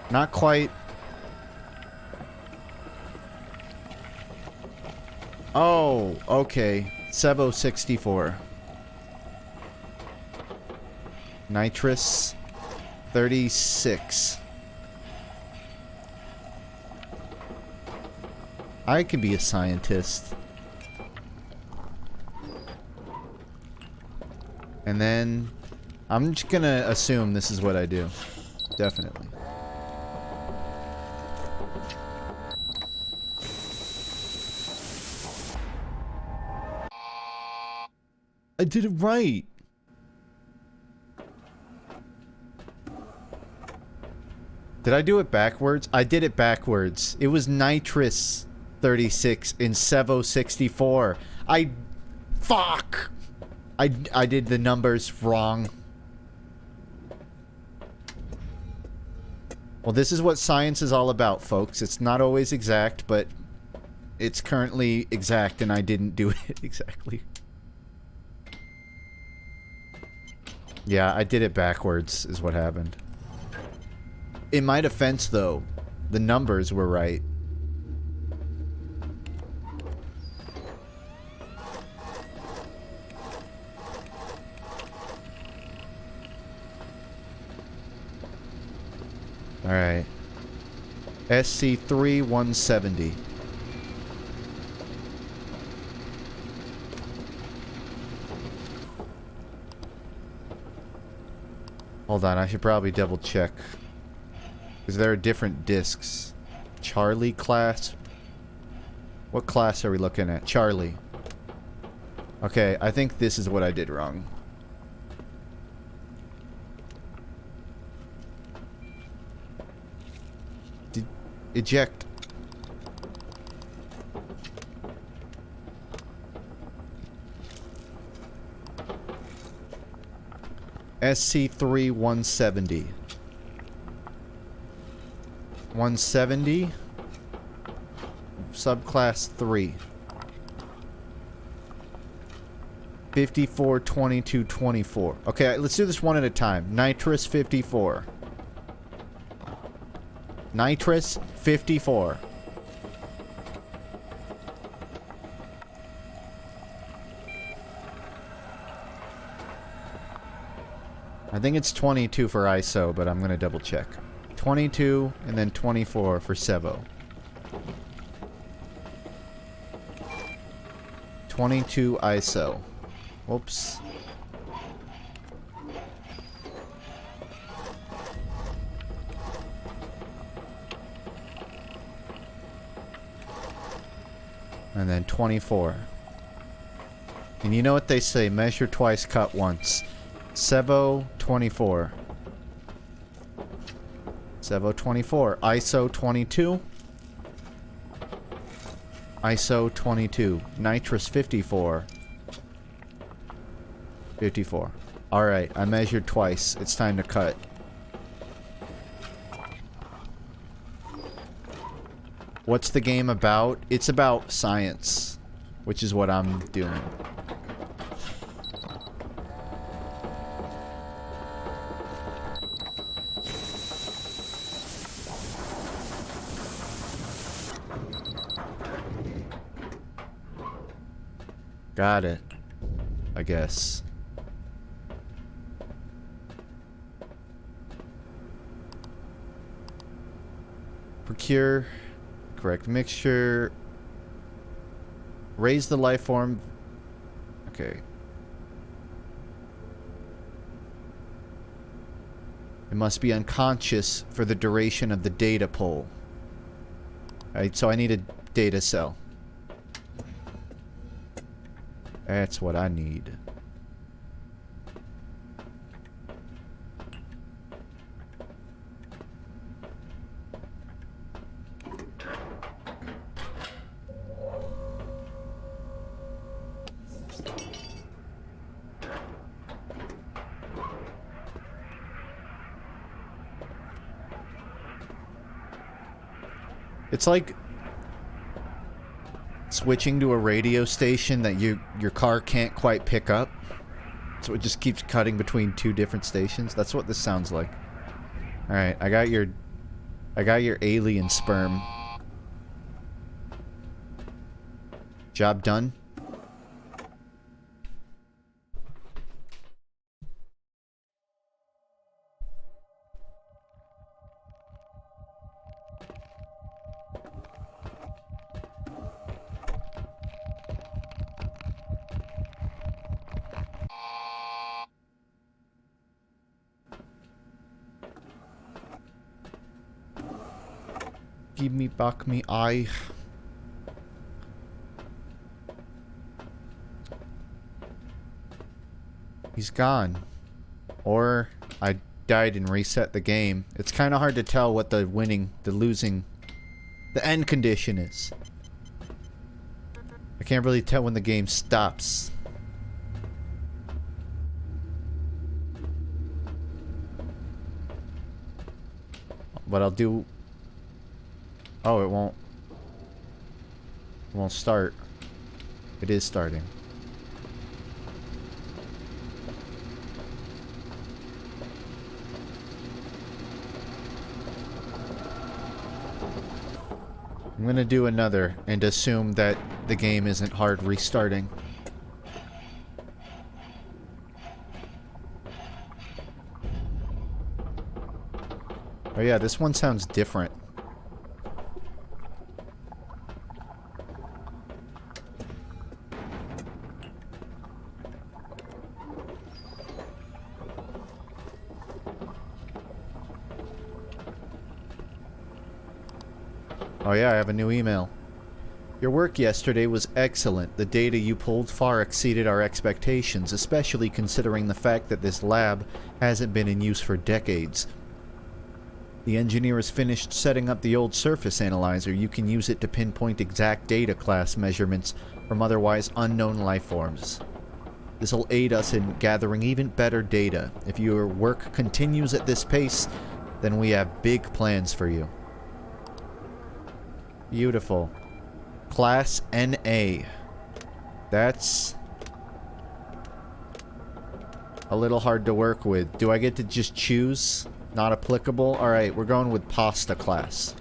Not quite. Oh, okay. Sevo 64. Nitrous 36. I could be a scientist. And then I'm just gonna assume this is what I do. Definitely. I did it right. Did I do it backwards? I did it backwards. It was nitrous 36 in Sevo 64. Fuck! I did the numbers wrong. Well, this is what science is all about, folks. It's not always exact, but it's currently exact, and I didn't do it exactly. Yeah, I did it backwards, is what happened. In my defense, though, the numbers were right. Alright. SC3 170. Hold on, I should probably double check. Because there are different discs. Charlie class? What class are we looking at? Charlie. Okay, I think this is what I did wrong. Eject. SC3 170. 170. Subclass 3. 54, 22, 24. Okay, let's do this one at a time. Nitrous 54. Nitrous 54. I think it's 22 for ISO, but I'm gonna double check. 22 and then 24 for Sevo. 22 ISO. Whoops. And then 24. And you know what they say, measure twice, cut once. Sevo 24. Sevo 24. ISO 22. ISO 22. Nitrous 54. 54. Alright, I measured twice. It's time to cut. What's the game about? It's about science, which is what I'm doing. Got it. guess. Procure correct mixture. Raise the life form. Okay. It must be unconscious for the duration of the data pull. Alright, so I need a data cell. That's what I need. It's like switching to a radio station that your car can't quite pick up. So it just keeps cutting between two different stations. That's what this sounds like. Alright, I got your alien sperm. Job done. Give me back me eye. He's gone. Or I died and reset the game. It's kind of hard to tell what the winning, the losing, the end condition is. I can't really tell when the game stops. But I'll do... Oh, it won't start. It is starting. I'm gonna do another and assume that the game isn't hard restarting. Oh yeah, this one sounds different. Oh yeah, I have a new email. Your work yesterday was excellent. The data you pulled far exceeded our expectations, especially considering the fact that this lab hasn't been in use for decades. The engineer has finished setting up the old surface analyzer. You can use it to pinpoint exact data class measurements from otherwise unknown life forms. This will aid us in gathering even better data. If your work continues at this pace, then we have big plans for you. Beautiful. Class NA. That's a little hard to work with. Do I get to just choose? Not applicable? Alright, we're going with pasta class.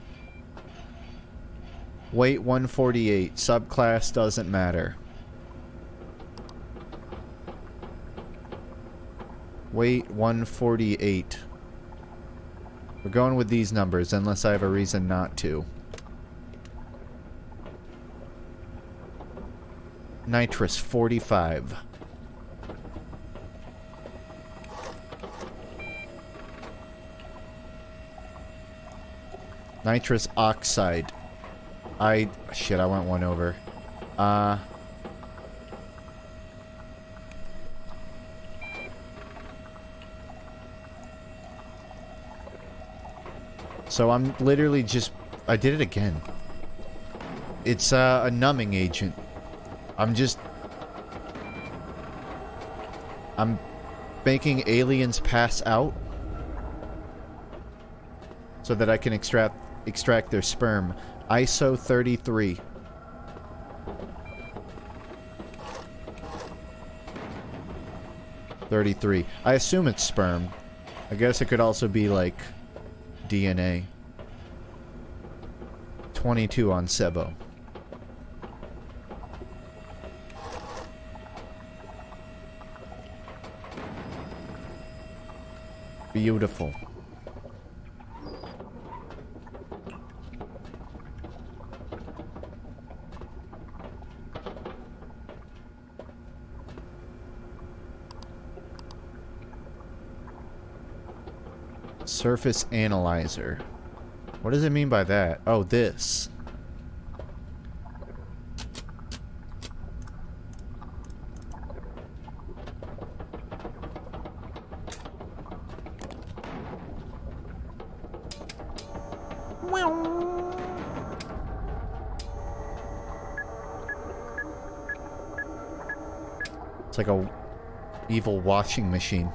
Weight 148. Subclass doesn't matter. Weight 148. We're going with these numbers unless I have a reason not to. Nitrous 45. Nitrous oxide. Shit, I went one over. So I'm literally just... I did it again. It's a numbing agent. I'm making aliens pass out so that I can extract their sperm. ISO 33. I assume it's sperm. I guess it could also be like DNA. 22 on Sebo. Beautiful. Surface analyzer. What does it mean by that? Oh, this. It's like a evil washing machine.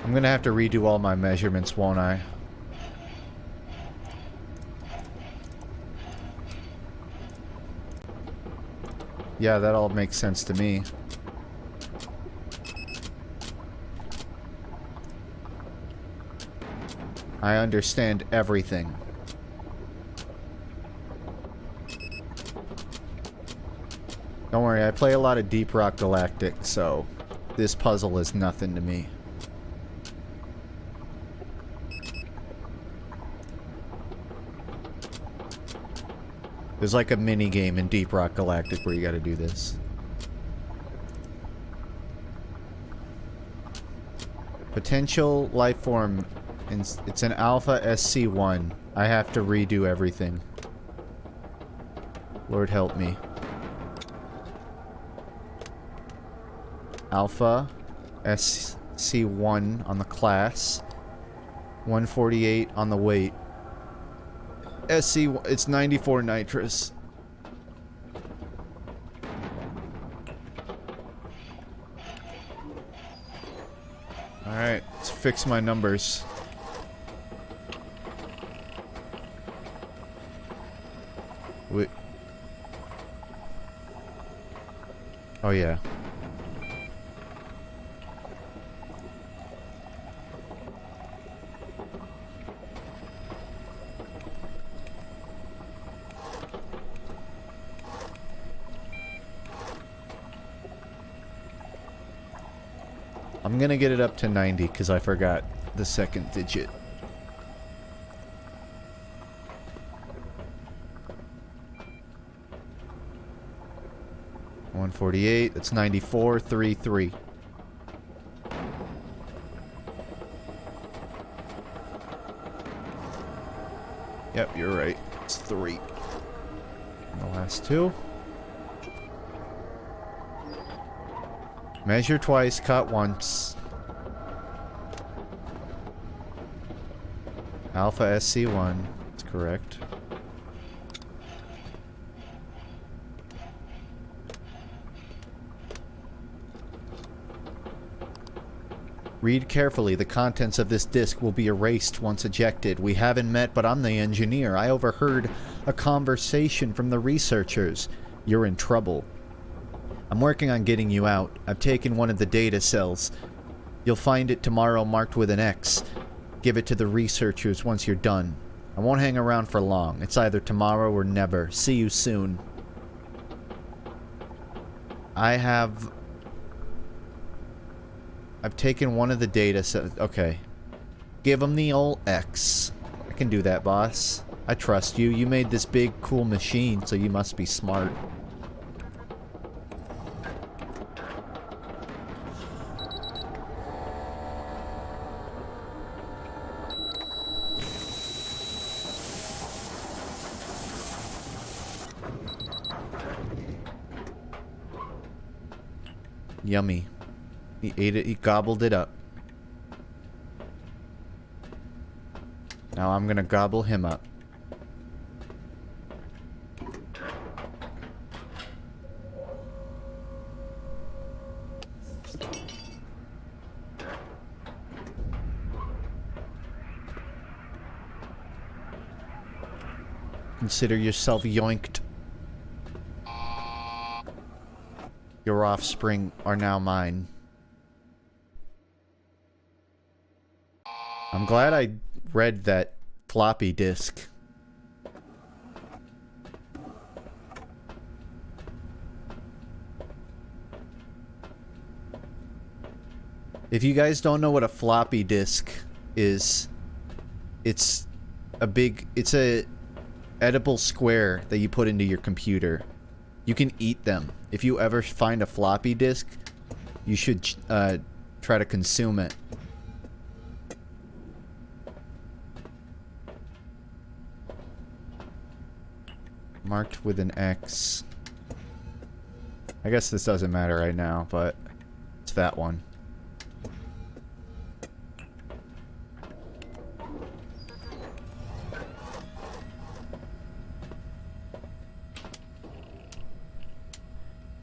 I'm gonna have to redo all my measurements, won't I? Yeah, that all makes sense to me. I understand everything. Don't worry, I play a lot of Deep Rock Galactic, so this puzzle is nothing to me. There's like a mini game in Deep Rock Galactic where you gotta do this. Potential life form. It's an Alpha SC1. I have to redo everything. Lord help me. Alpha SC1 on the class. 148 on the weight. SC, it's 94 nitrous. Alright, let's fix my numbers. Wait. Oh yeah. I'm gonna get it up to 90 because I forgot the second digit. $148, that's 94.33. Yep, you're right. It's 3. And the last 2. Measure twice, cut once. Alpha SC1, that's correct. Read carefully. The contents of this disk will be erased once ejected. We haven't met, but I'm the engineer. I overheard a conversation from the researchers. You're in trouble. I'm working on getting you out. I've taken one of the data cells. You'll find it tomorrow marked with an X. Give it to the researchers once you're done. I won't hang around for long. It's either tomorrow or never. See you soon. I've taken one of the data sets. Okay. Give him the old X. I can do that, boss. I trust you. You made this big, cool machine, so you must be smart. Yummy. He ate it, he gobbled it up. Now I'm gonna gobble him up. Consider yourself yoinked. Your offspring are now mine. I'm glad I read that floppy disk. If you guys don't know what a floppy disk is, it's a edible square that you put into your computer. You can eat them. If you ever find a floppy disk, you should try to consume it. Marked with an X. I guess this doesn't matter right now, but it's that one.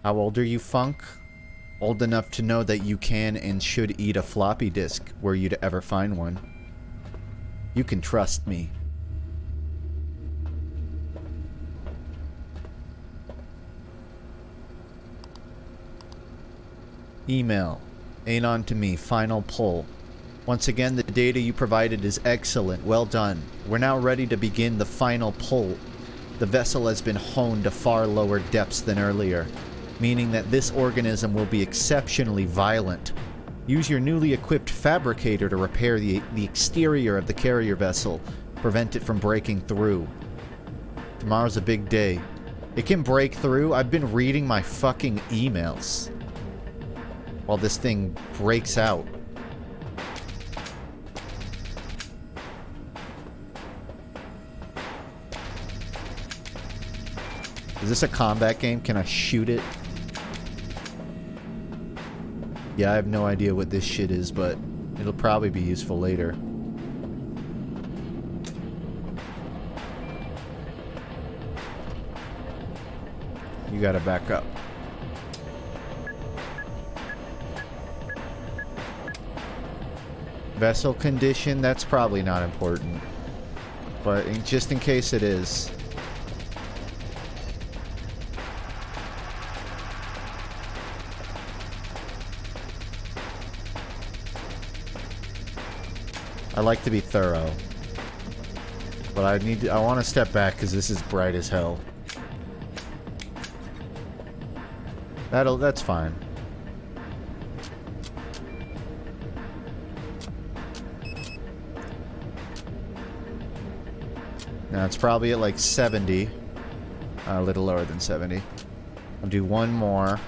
How old are you, Funk? Old enough to know that you can and should eat a floppy disk were you to ever find one. You can trust me. Email. Anon to me. Final pull. Once again, the data you provided is excellent. Well done. We're now ready to begin the final pull. The vessel has been honed to far lower depths than earlier, meaning that this organism will be exceptionally violent. Use your newly equipped fabricator to repair the exterior of the carrier vessel. Prevent it from breaking through. Tomorrow's a big day. It can break through? I've been reading my fucking emails while this thing breaks out. Is this a combat game? Can I shoot it? Yeah, I have no idea what this shit is, but it'll probably be useful later. You gotta back up. Vessel condition, that's probably not important. But just in case it is. I like to be thorough. But I want to step back because this is bright as hell. That's fine. Now it's probably at like 70. A little lower than 70. I'll do one more.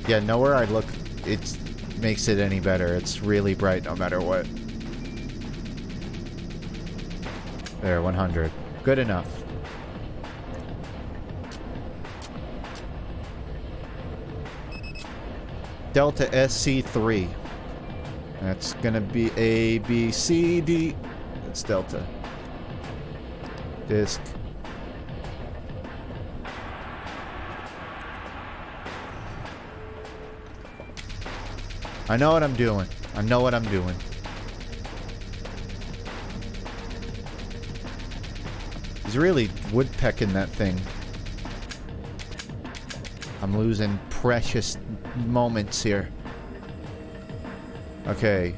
Yeah, nowhere I look, it makes it any better. It's really bright no matter what. There, 100. Good enough. Delta SC3. That's gonna be A, B, C, D. That's Delta. Disk. I know what I'm doing. I know what I'm doing. He's really woodpecking that thing. I'm losing precious moments here. Okay.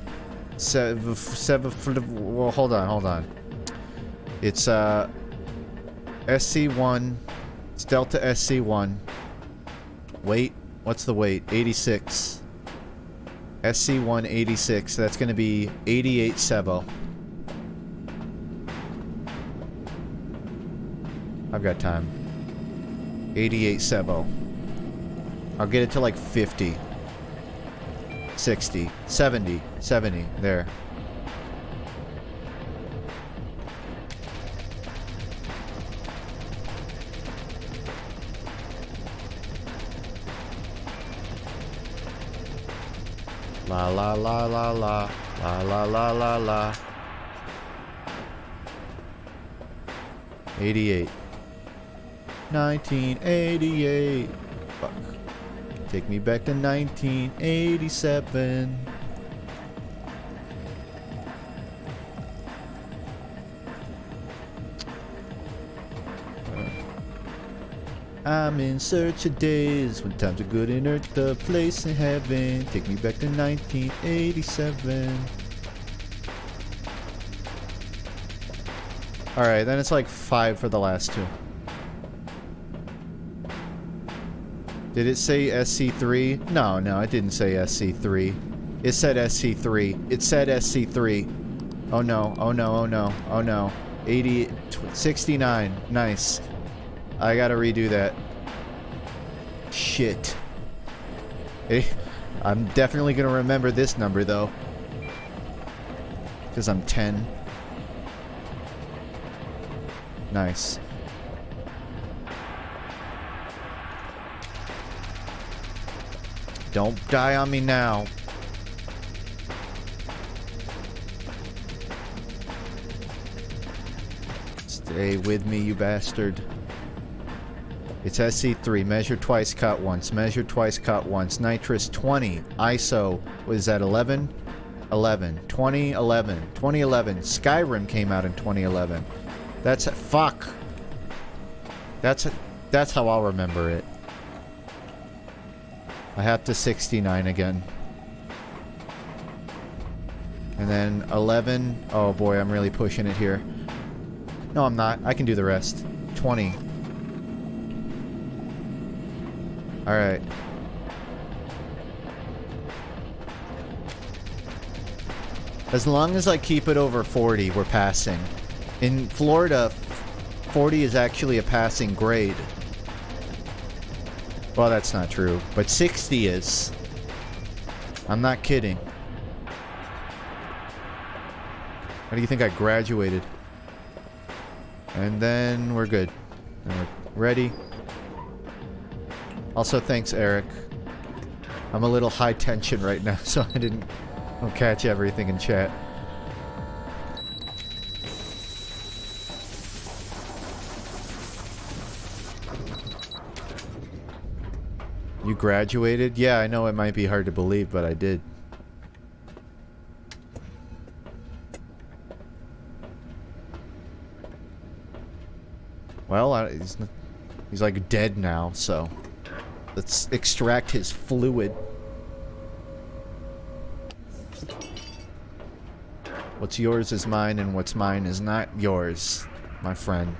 Well, hold on. It's SC1. It's Delta SC1. Weight. What's the weight? 86. SC1 86. That's going to be 88 Sebo. I've got time. 88 Sebo. I'll get it to like 50. 60. 70. 70. There. La la la la la. La la la la la. 88. 1988. Fuck. Take me back to 1987. I'm in search of days when times are good and earth the place in heaven. Take me back to 1987. Alright, then it's like 5 for the last 2. Did it say SC3? No, no, it didn't say SC3. It said SC3. It said SC3. Oh no, oh no, oh no, oh no. 69. Nice. I gotta redo that. Shit. I'm definitely gonna remember this number though. Because I'm 10. Nice. Don't die on me now. Stay with me, you bastard. It's SC3. Measure twice, cut once. Measure twice, cut once. Nitrous 20. ISO, what is that, 11? 11. 2011. 2011. Skyrim came out in 2011. That's a, fuck. That's how I'll remember it. I have to 69 again. And then 11. Oh boy, I'm really pushing it here. No, I'm not. I can do the rest. 20. Alright. As long as I keep it over 40, we're passing. In Florida, 40 is actually a passing grade. Well, that's not true, but 60 is. I'm not kidding. How do you think I graduated? And then we're good. And we're ready. Also, thanks, Eric. I'm a little high tension right now, so I don't catch everything in chat. You graduated? Yeah, I know it might be hard to believe, but I did. Well, he's like dead now, so let's extract his fluid. What's yours is mine, and what's mine is not yours, my friend.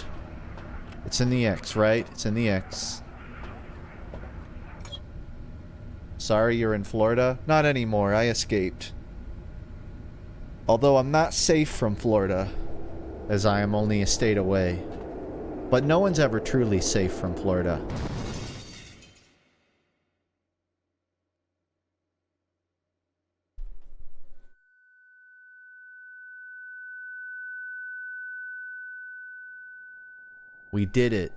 It's in the X, right? It's in the X. Sorry you're in Florida? Not anymore, I escaped. Although I'm not safe from Florida, as I am only a state away. But no one's ever truly safe from Florida. We did it.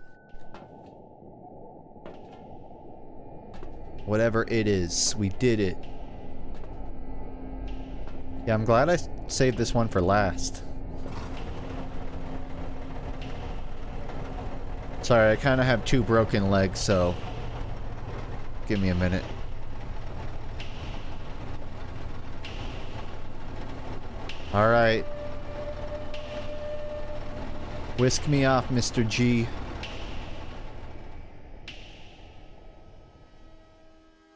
Whatever it is, we did it. Yeah, I'm glad I saved this one for last. Sorry, I kind of have 2 broken legs, so give me a minute. Alright. Whisk me off, Mr. G.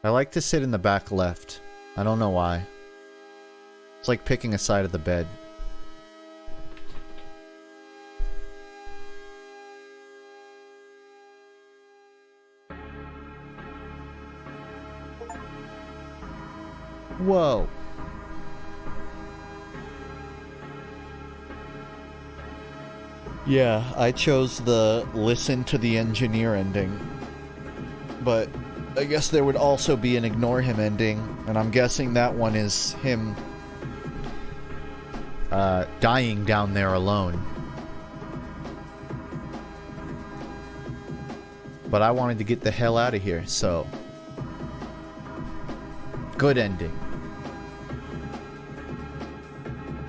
I like to sit in the back left. I don't know why. It's like picking a side of the bed. Whoa. Yeah, I chose the listen to the engineer ending. But I guess there would also be an ignore him ending, and I'm guessing that one is him dying down there alone. But I wanted to get the hell out of here, so good ending.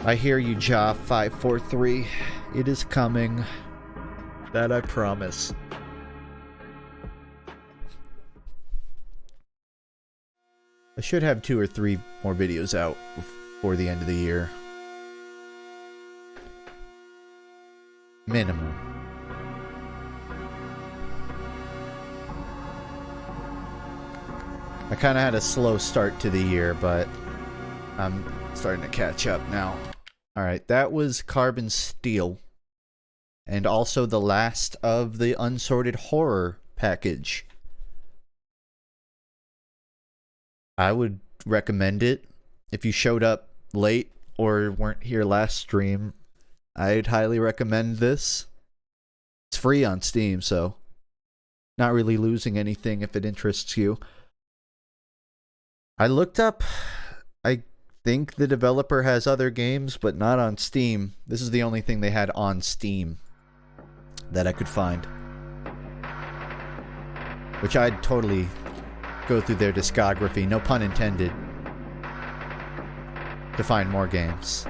I hear you, Ja 543. It is coming. That I promise. I should have 2 or 3 more videos out before the end of the year. Minimum. I kind of had a slow start to the year, but I'm starting to catch up now. Alright, that was Carbon Steel. And also the last of the Unsorted Horror package. I would recommend it. If you showed up late or weren't here last stream, I'd highly recommend this. It's free on Steam, so not really losing anything if it interests you. I looked up, I think the developer has other games, but not on Steam. This is the only thing they had on Steam that I could find. Which I'd totally go through their discography, no pun intended, to find more games.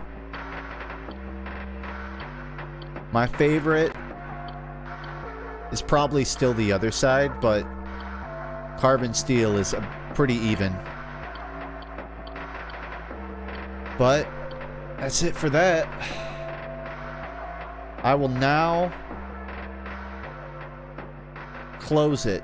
My favorite is probably still The Other Side, but Carbon Steel is pretty even. But that's it for that. I will now close it